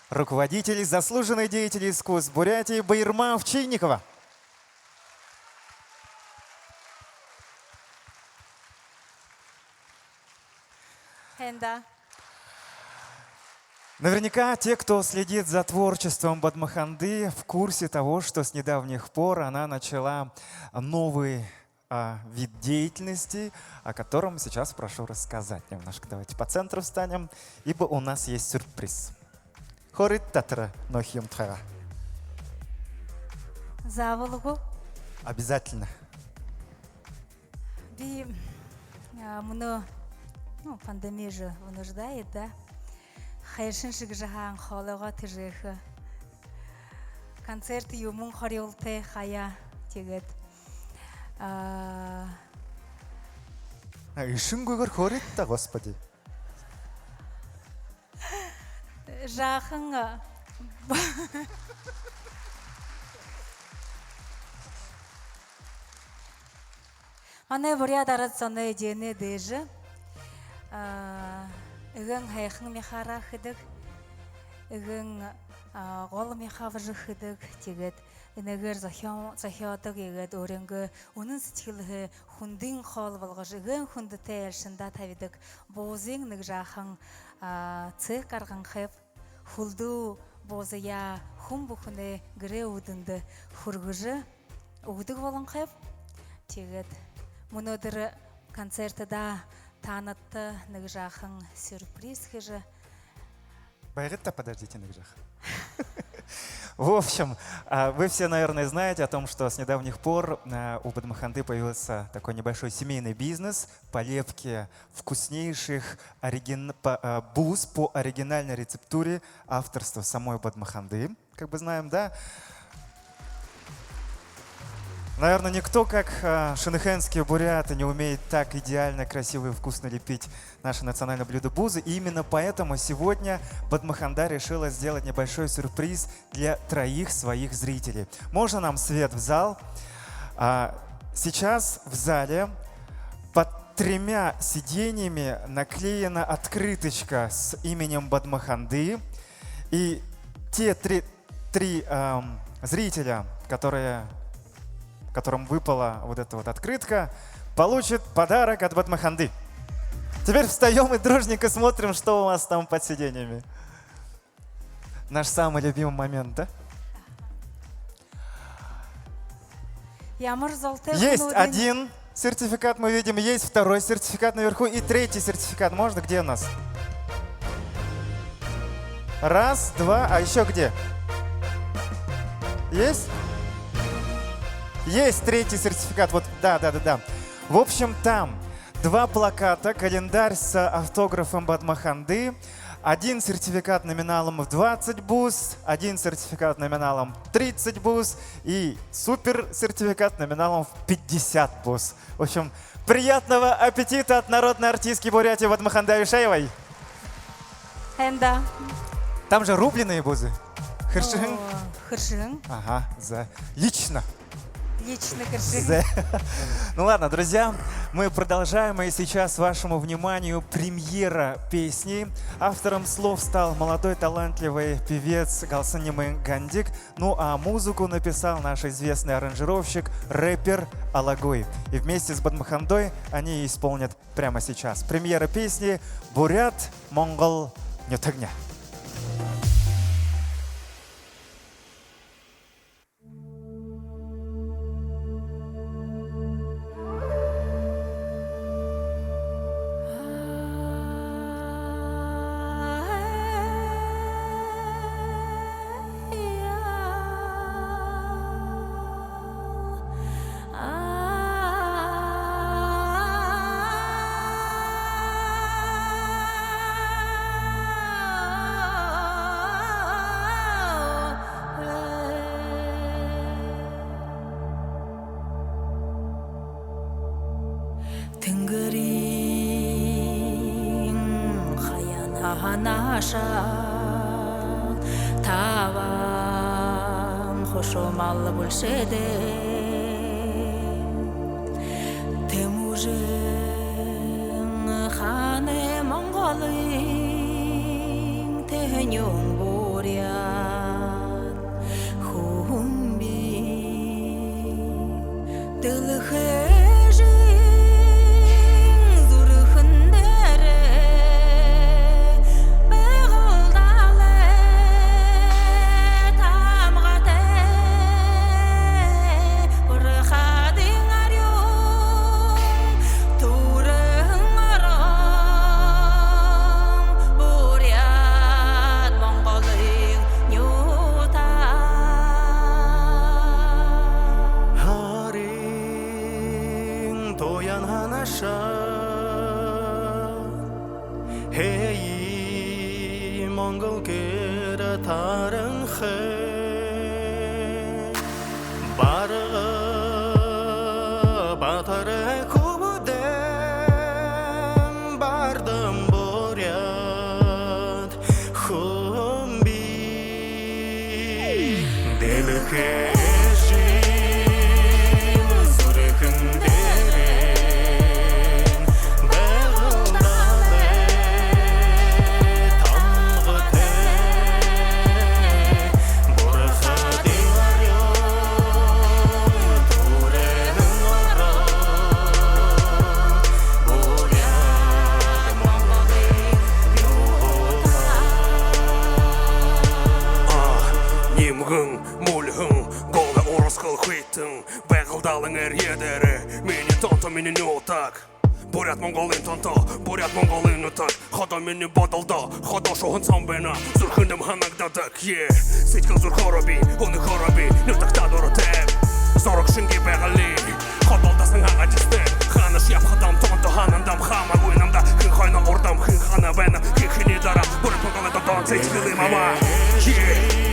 Руководитель, заслуженный деятель искусств Бурятии Байырма Овчинникова. Хенда. Наверняка те, кто следит за творчеством Бадмаханды, в курсе того, что с недавних пор она начала новый вид деятельности, о котором сейчас прошу рассказать немножко. Давайте по центру встанем, ибо у нас есть сюрприз. Хорит татра нохим тхара. Заволгу. Обязательно. Пандемия же вынуждает, да? Хайшиншик жахан холога тижеха. Концерт юмун хорилте хая тигет. Ишингугар хорит-та, Господи. жақын Мане буря дарат соны дене дежи. Игэн хайхын мехара хыдык. Игэн гол мехавжы хыдык тегет. Инегер захиотык егет өрөнгө унын сэтгилхэ хундын хол болгож игэн хунды тэлшинда тавидык. Бозын нэг жахан цэх гарган хэв хулду бозая хум бухне грэ удынды хургыжы угдык болон хэв тегет. Мунодыр концертыда танытты нэг жахан сюрприз хыжы. Байрытта, подождите, Нагжах. В общем, вы все, наверное, знаете о том, что с недавних пор у Бадмаханды появился такой небольшой семейный бизнес по лепке вкуснейших бус по оригинальной рецептуре авторства самой Бадмаханды. Как бы знаем, да? Наверное, никто, как шенехенские буряты, не умеет так идеально, красиво и вкусно лепить наше национальное блюдо бузы. И именно поэтому сегодня Бадмаханда решила сделать небольшой сюрприз для 3 своих зрителей. Можно нам свет в зал? Сейчас в зале под 3 сиденьями наклеена открыточка с именем Бадмаханды. И те три зрителя, которым выпала вот эта вот открытка, получит подарок от Бадмаханды. Теперь встаем и дружненько смотрим, что у вас там под сиденьями. Наш самый любимый момент, да? Есть 1 сертификат, мы видим, есть 2 сертификат наверху и 3 сертификат. Можно? Где у нас? 1, 2, а еще где? Есть? Есть 3 сертификат, вот, да. В общем, там 2 плаката, календарь с автографом Бадмаханды, 1 сертификат номиналом в 20 бус, 1 сертификат номиналом 30 бус и супер сертификат номиналом в 50 бус. В общем, приятного аппетита от народной артистки Бурятии Бадмаханды Авишаевой. Там же рубленые бузы. Хыршын. Хыршын. Ага, лично. Лично Хыршын. Ну ладно, друзья, мы продолжаем, и сейчас вашему вниманию премьера песни. Автором слов стал молодой талантливый певец Галсанимы Гандик, ну а музыку написал наш известный аранжировщик, рэпер Алагой. И вместе с Бадмахандой они исполнят прямо сейчас. Премьера песни «Бурят, Монгол, Нютагня». Тавам хошомал большеде темужин хане монголин тенюн бурят хумби дылхэ Bardım boryat так. Бурят Монголын тонто, бурят Монголын нутаг. Хадо миний бодолдо, хадо шохон цам байна. Зүрхэндëm ханагдадаг, yeah. Сэтгэл зүр хороби, өнө хороби, нутагтаа дуртай. Зорог шинги байгали, хадолдасан хангажистэй. Ханаш явхадам тонто ханандам хамаагүй намда. Хэн хойно урдам, хэн хана байна. Хэн хэний дараа, бурят Монголын тонто зэйтгэл мама. Yeah.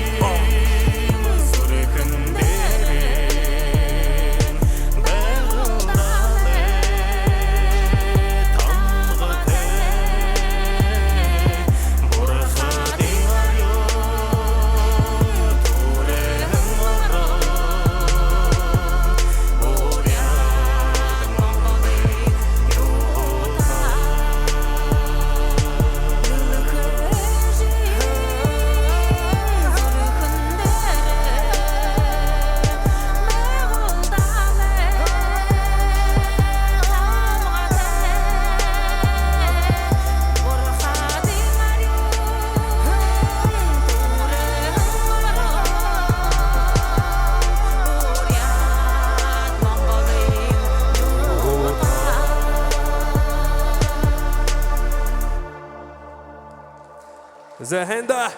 Зэхэнда.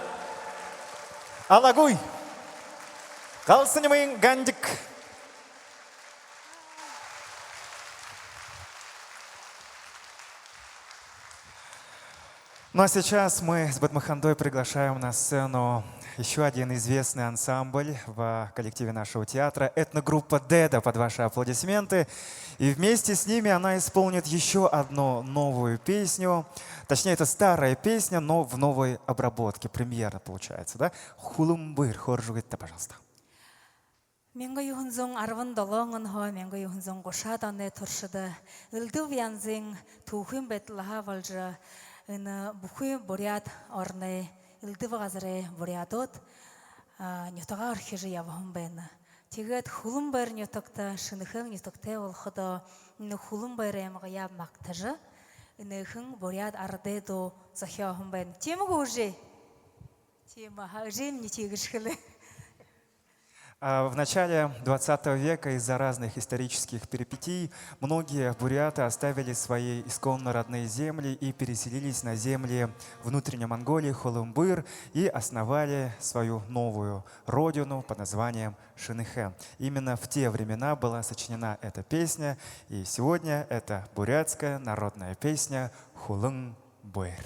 Алагуй! Қалсынымын гандик! Ну а сейчас мы с Батмахандой приглашаем на сцену еще один известный ансамбль в коллективе нашего театра, этногруппа «Деда», под ваши аплодисменты. И вместе с ними она исполнит еще одну новую песню. Точнее, это старая песня, но в новой обработке. Премьера получается, да? «Хулумбыр», хоржугетте, пожалуйста. Менга юхунзон арван долонгон хо менга юхунзон гошаданне туршыды. Илдыв янзин тухын бетлаха валжа ына бухы бурят орны илдыв газыры бурятот нютага архижи явахын бэна. Тегет хулумбыр нютокта шыныхын нютокте олхыдо ны хулумбыр эмга яб мактажы ныхын бурят ардедо захяхын бэн. Тема гужи? Тема хажим не тигышхылы. В начале 20 века из-за разных исторических перипетий многие буряты оставили свои исконно родные земли и переселились на земли внутренней Монголии, Хулумбыр, и основали свою новую родину под названием Шыныхэ. Именно в те времена была сочинена эта песня, и сегодня это бурятская народная песня «Хулумбыр».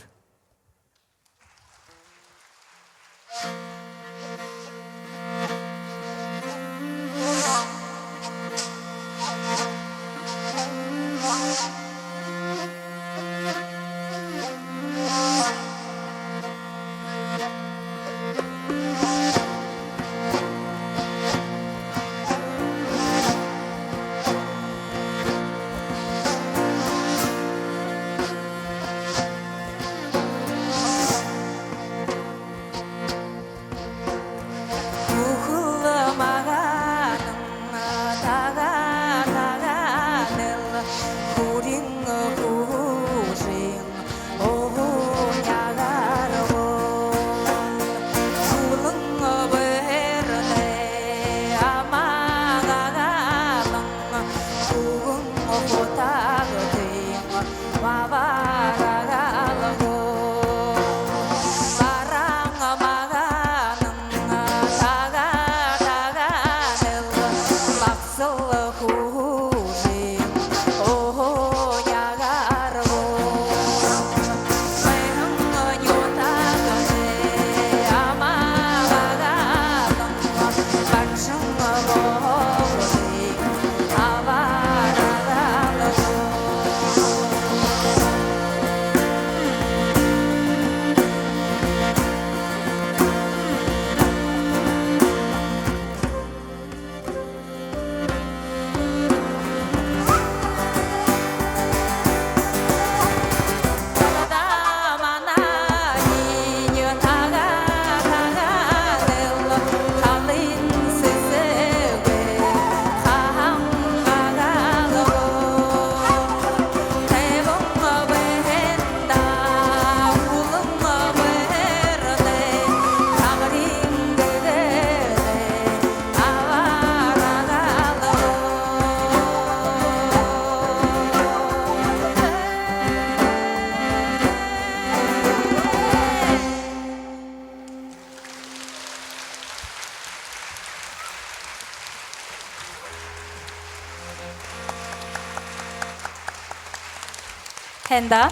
Хенда.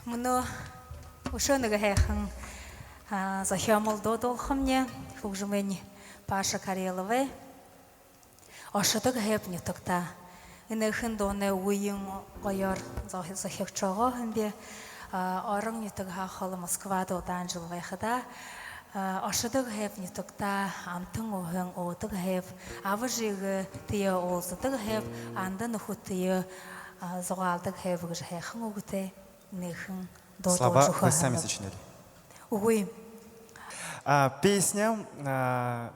Муну ушаныга хэхэн захиамал додолхомне хужмень Паша Карелове. Ошадаг хэбни тогта. Энэхэн доне уин гоёр захиагчаага хэмбэ орон нитэг хаахал Москвад удаан жил байхада ошадаг хэбни тогта амтан ухан уудаг хэб авжиг тие уулздаг хэб андан нөхөтие зугаалдаг хэб гэж хайхан үгтэй нэхэн Слова вы сами сочиняли? Увы. Песня,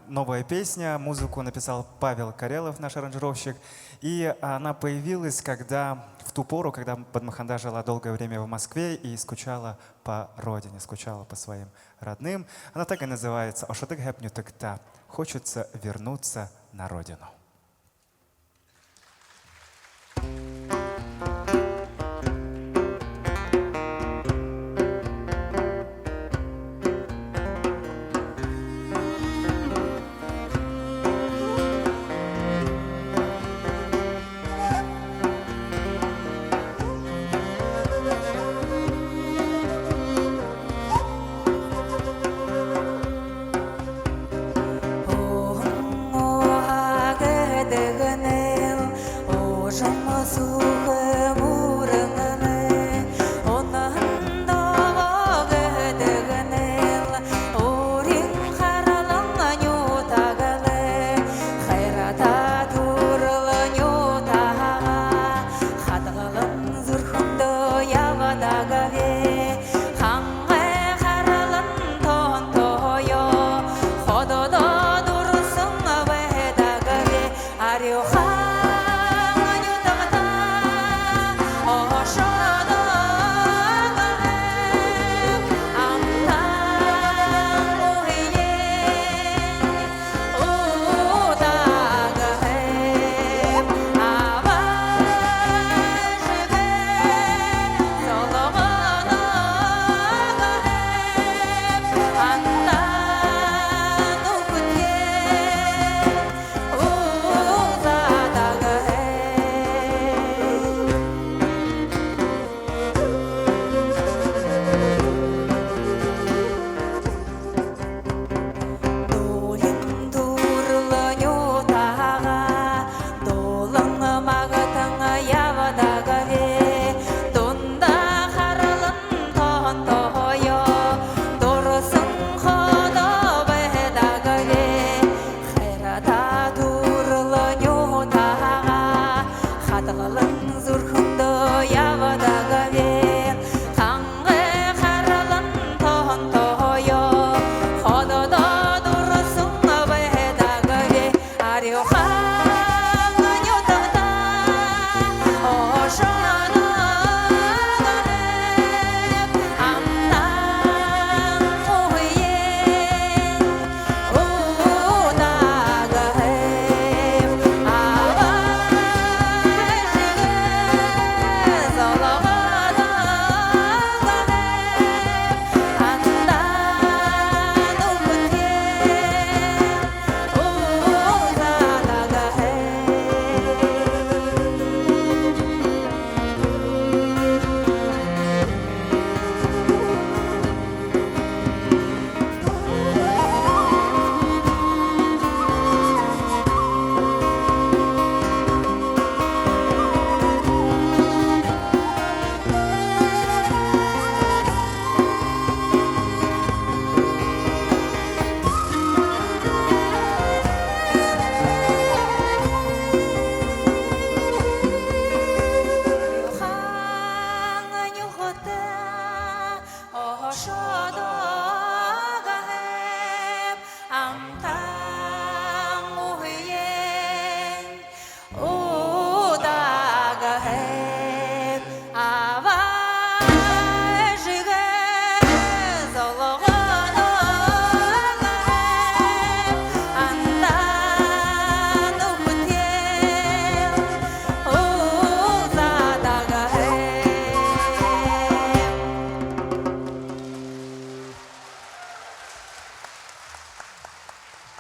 новая песня, музыку написал Павел Карелов, наш аранжировщик. И она появилась в ту пору, когда Падмаханда жила долгое время в Москве и скучала по родине, скучала по своим родным. Она так и называется «Ошатык хэпню тыкта». Хочется вернуться на родину.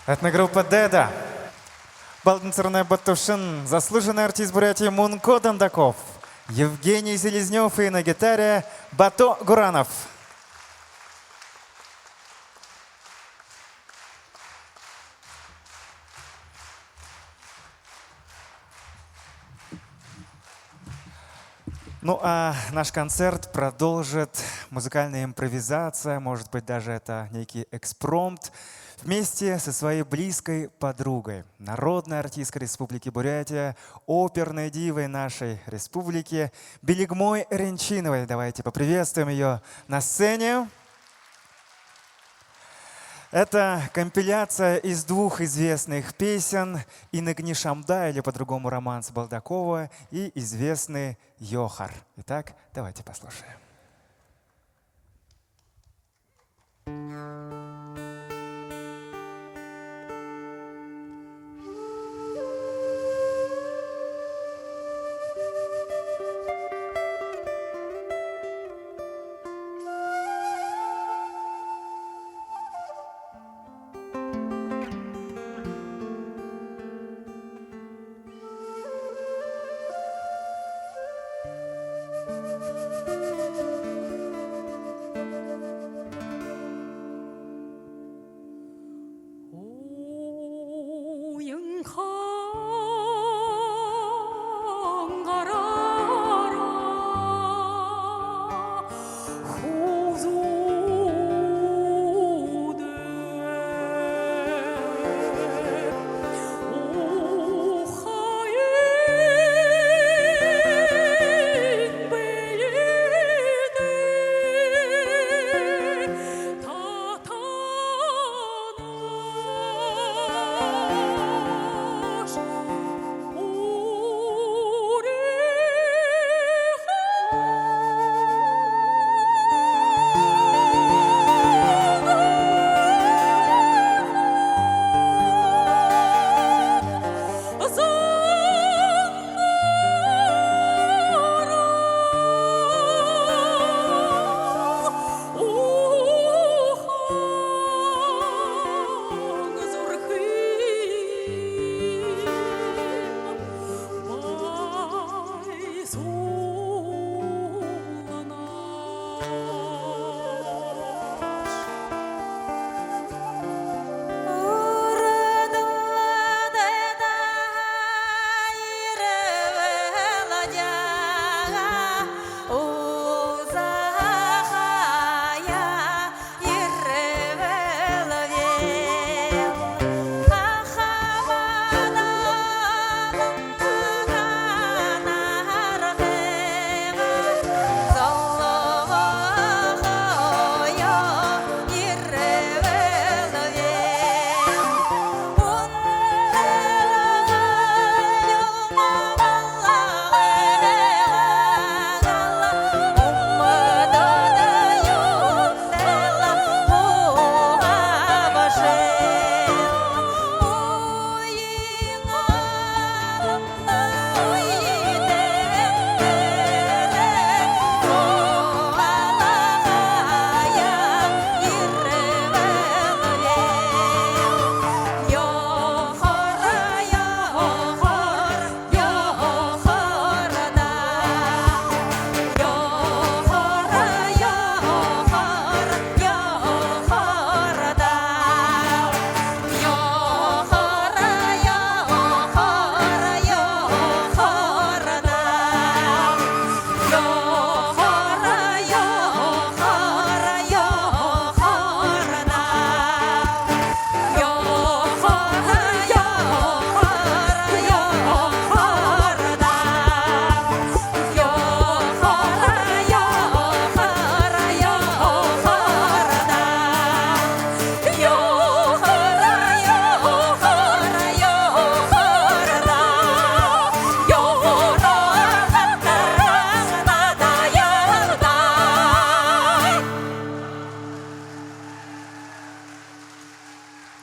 Этногруппа Деда. Балдынцырная Батушин, заслуженный артист Бурятии Мунко Дандаков, Евгений Селезнев и на гитаре Бато Гуранов. Ну а наш концерт продолжит музыкальная импровизация, может быть даже это некий экспромт, вместе со своей близкой подругой, народной артисткой Республики Бурятия, оперной дивой нашей республики Билигмой Ренчиновой. Давайте поприветствуем ее на сцене. Это компиляция из двух известных песен «Инагни Шамда» или по-другому «Романс Балдакова» и известный «Йохар». Итак, давайте послушаем.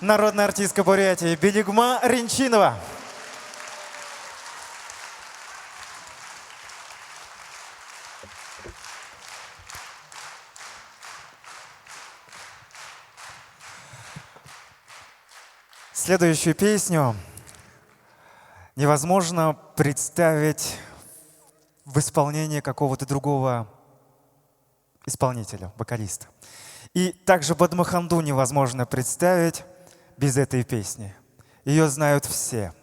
Народная артистка Бурятии Билигма Ренчинова. Следующую песню невозможно представить в исполнении какого-то другого исполнителя, вокалиста. И также Бадмаханду невозможно представить без этой песни. Ее знают все.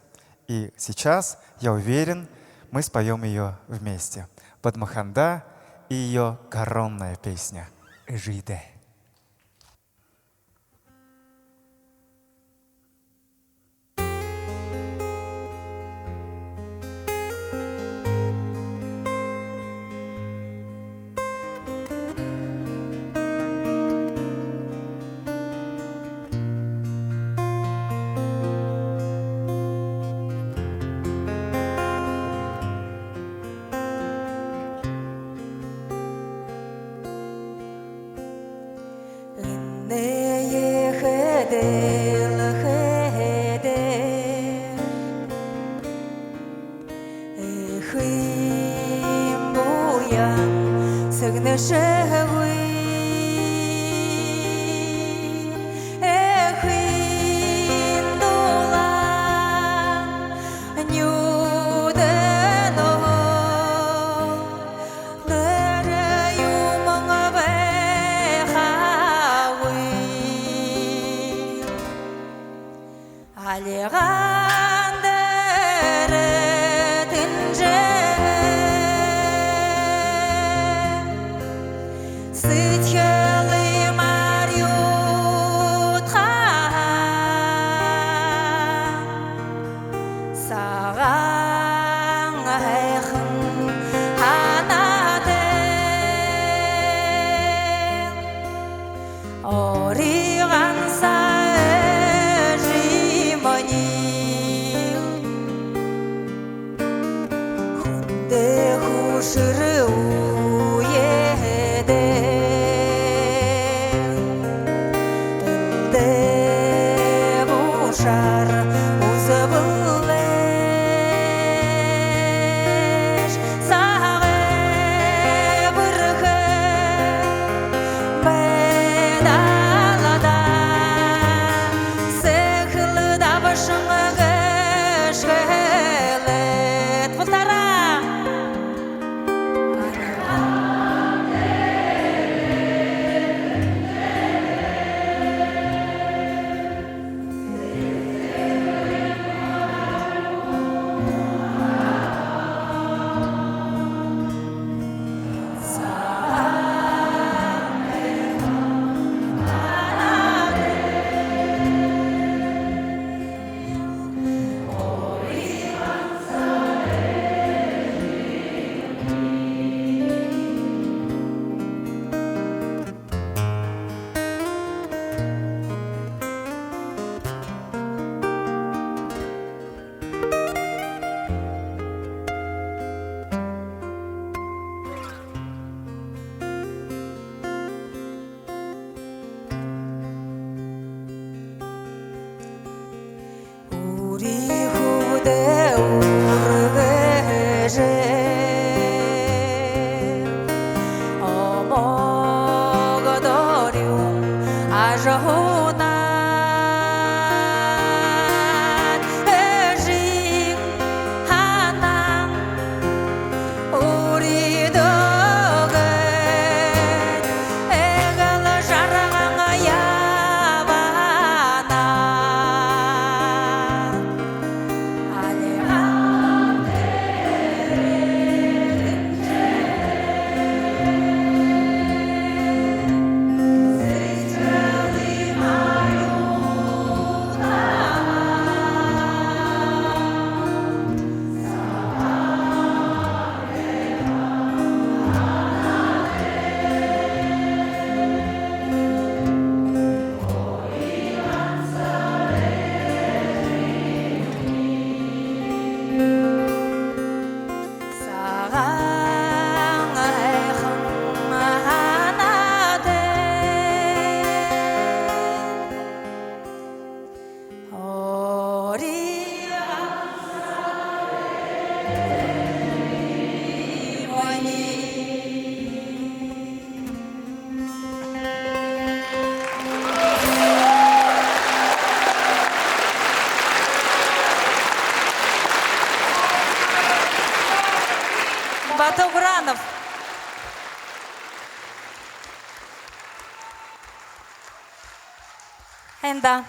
И сейчас, я уверен, мы споем ее вместе. Бадмаханда и ее коронная песня «Жиде». Батугранов. Энда.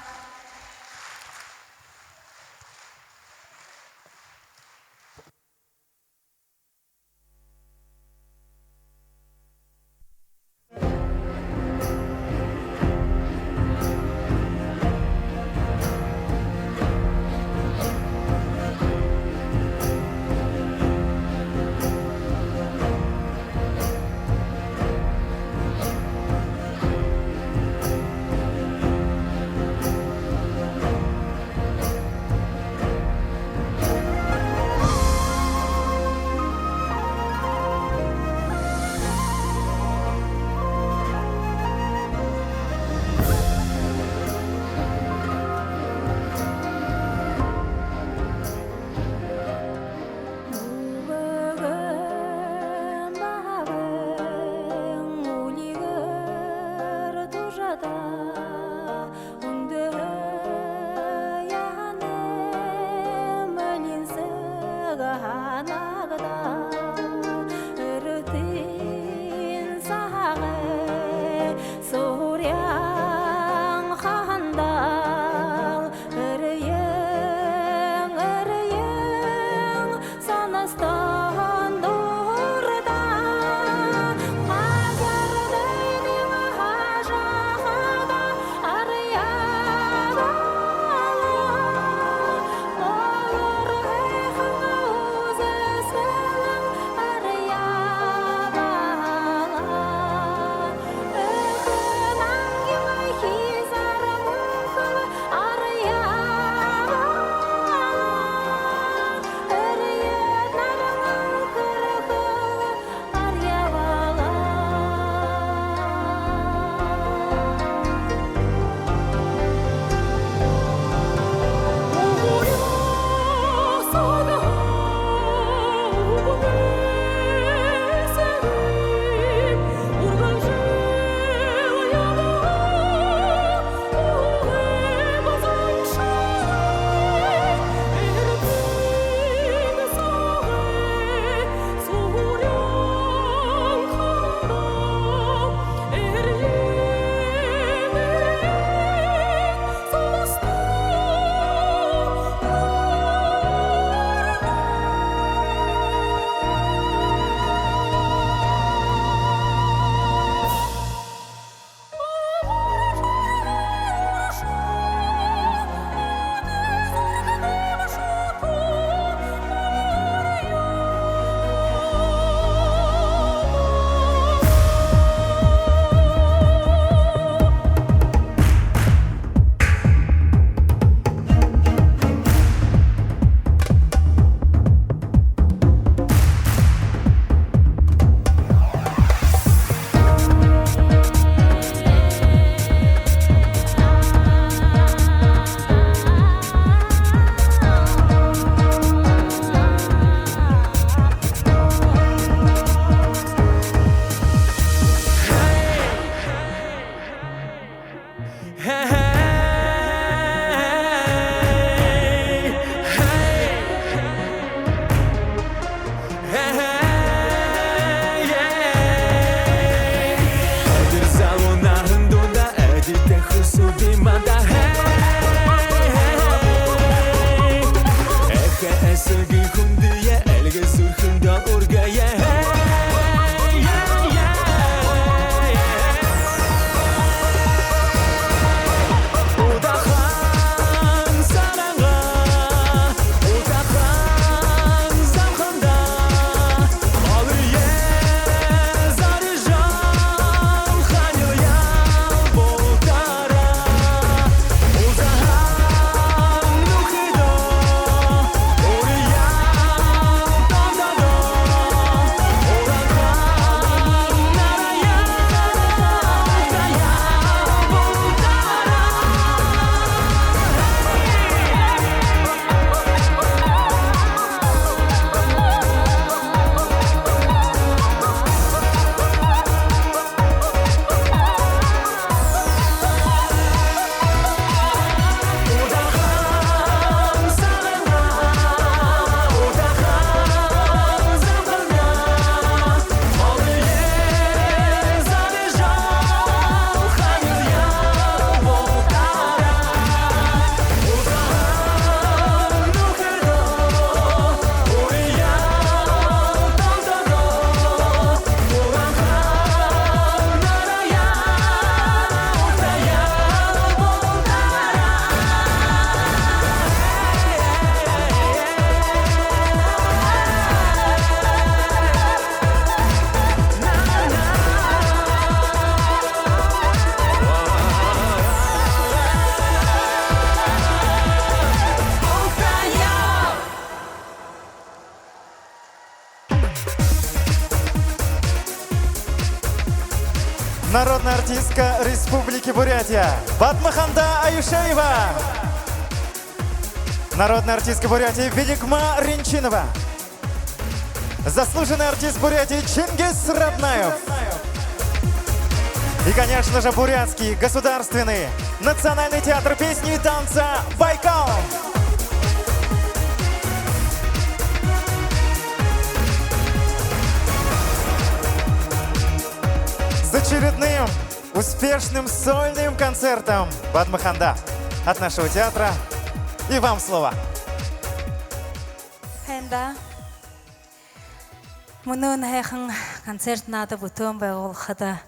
Народная артистка Республики Бурятия Батмаханда Аюшеева. Народная артистка Бурятии Великма Ренчинова. Заслуженный артист Бурятии Чингис Раднаев. И, конечно же, Бурятский государственный национальный театр песни и танца «Байкал». С очередным успешным сольным концертом Батмаханда от нашего театра. И вам слово. Хэнда. Мунун хайхан концерт нада бутон байгуулахад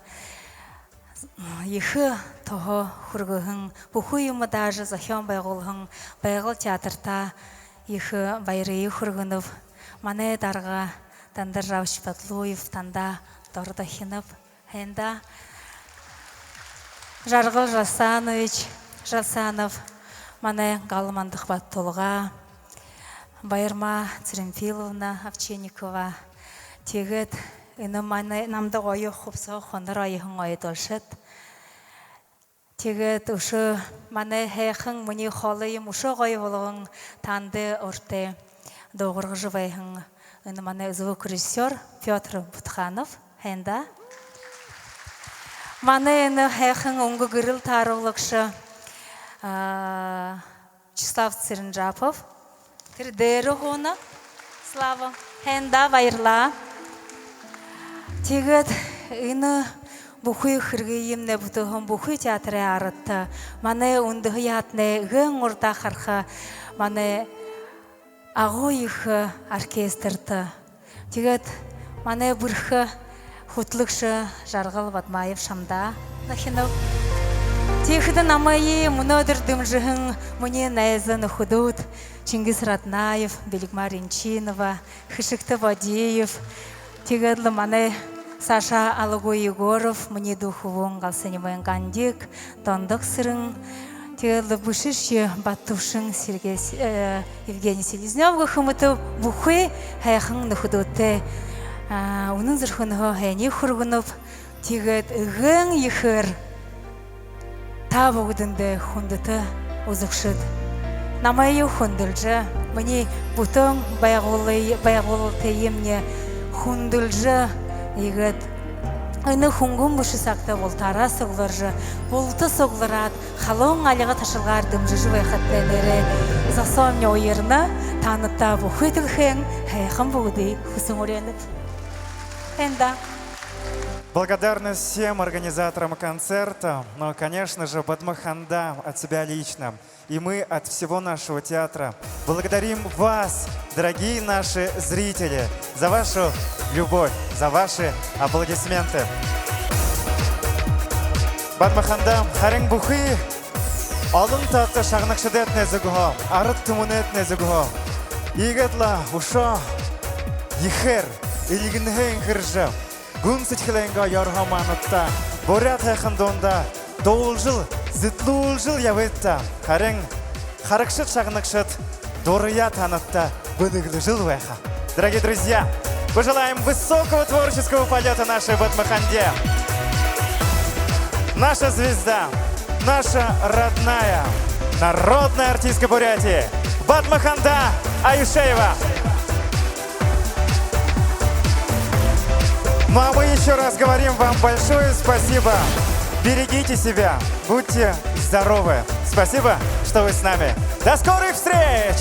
ихэ toho хургухан бүхий юм даже зохион байгуулхан байгаль театрта их баярын хургунов манай дарга Дандар Равш Батлуев танда дорда хинап хэнда Жаргал Жасанов манай галмандах баттулга Байырма Цремфиловна Овчинникова тэгээд энэ манай намда гоё хувцас хонор аяхан ойдолшит тэгээд өшө манай хайхан миний холыйм өшө гоё болгон танды орте догоргож байхан энэ манай звукорежиссер Петр Бутханов хэнда манай энэ хайхан өнгө гэрэл тааруулагч Числав Циринжапов тэр дээрхуна Слава хэнда баярлаа. Тэгээд энэ бүхий хэрэг юм нэ бүтэн бүхий театрын ард манай өндөх яатны гэн урда харах манай агуу их оркестрт тэгээд манай бүрх хөтлөгч Жаргал Бадмаев Шамда нахинав Тэгэхэд намайг өнөөдөр дэмжих миний найз нөхөдүүд Чингис Раднаев, Великма Ренчинова, Хишигта Бадиев, тэгээд манай Саша Алагу Егоров, миний духовон галсанемын гандик, Дондок Сырын, тэгээд Бушиши Батушин Сергей Евгений Селезнев гөхөмөтө бүхий хайхан нөхөдөөтэй үнэн зөрхөнөө хайны хургунов тэгээд гэн ихэр та бүгдэндээ хүндэт үзэгшэд намайг хүндэлж миний бүтэн байгуулалтын юмне хүндэлж игэд энэ хүнгүн бүш сагта болтараа сугларж булты суглараад халуун алига ташилгаар дэмжиж байхад нэрээ засомны уярна танатаа бүхэтхэн хайхан бүгдийг хүсэн өрөөнд энда. Благодарность всем организаторам концерта, но, конечно же, Батмаханда от себя лично. И мы от всего нашего театра благодарим вас, дорогие наши зрители, за вашу любовь, за ваши аплодисменты. Батмаханда харин бухи олон татта шагнакшадет незагуха, арат тумунет незагуха. Игатла ушо ихэр илгэнхэн хэржа. Гүн сэтгэлэнгээ ярхаманатта Бурят хайхан дунда дуулжил зэтлүүлжил явэтта харин харагшит шагнагшит дурья танатта быдыглыжил вэха. Дорогие друзья, пожелаем высокого творческого полета нашей Батмаханде. Наша звезда, наша родная народная артистка Бурятии Батмаханда Аюшеева. Ну а мы еще раз говорим вам большое спасибо. Берегите себя, будьте здоровы. Спасибо, что вы с нами. До скорых встреч!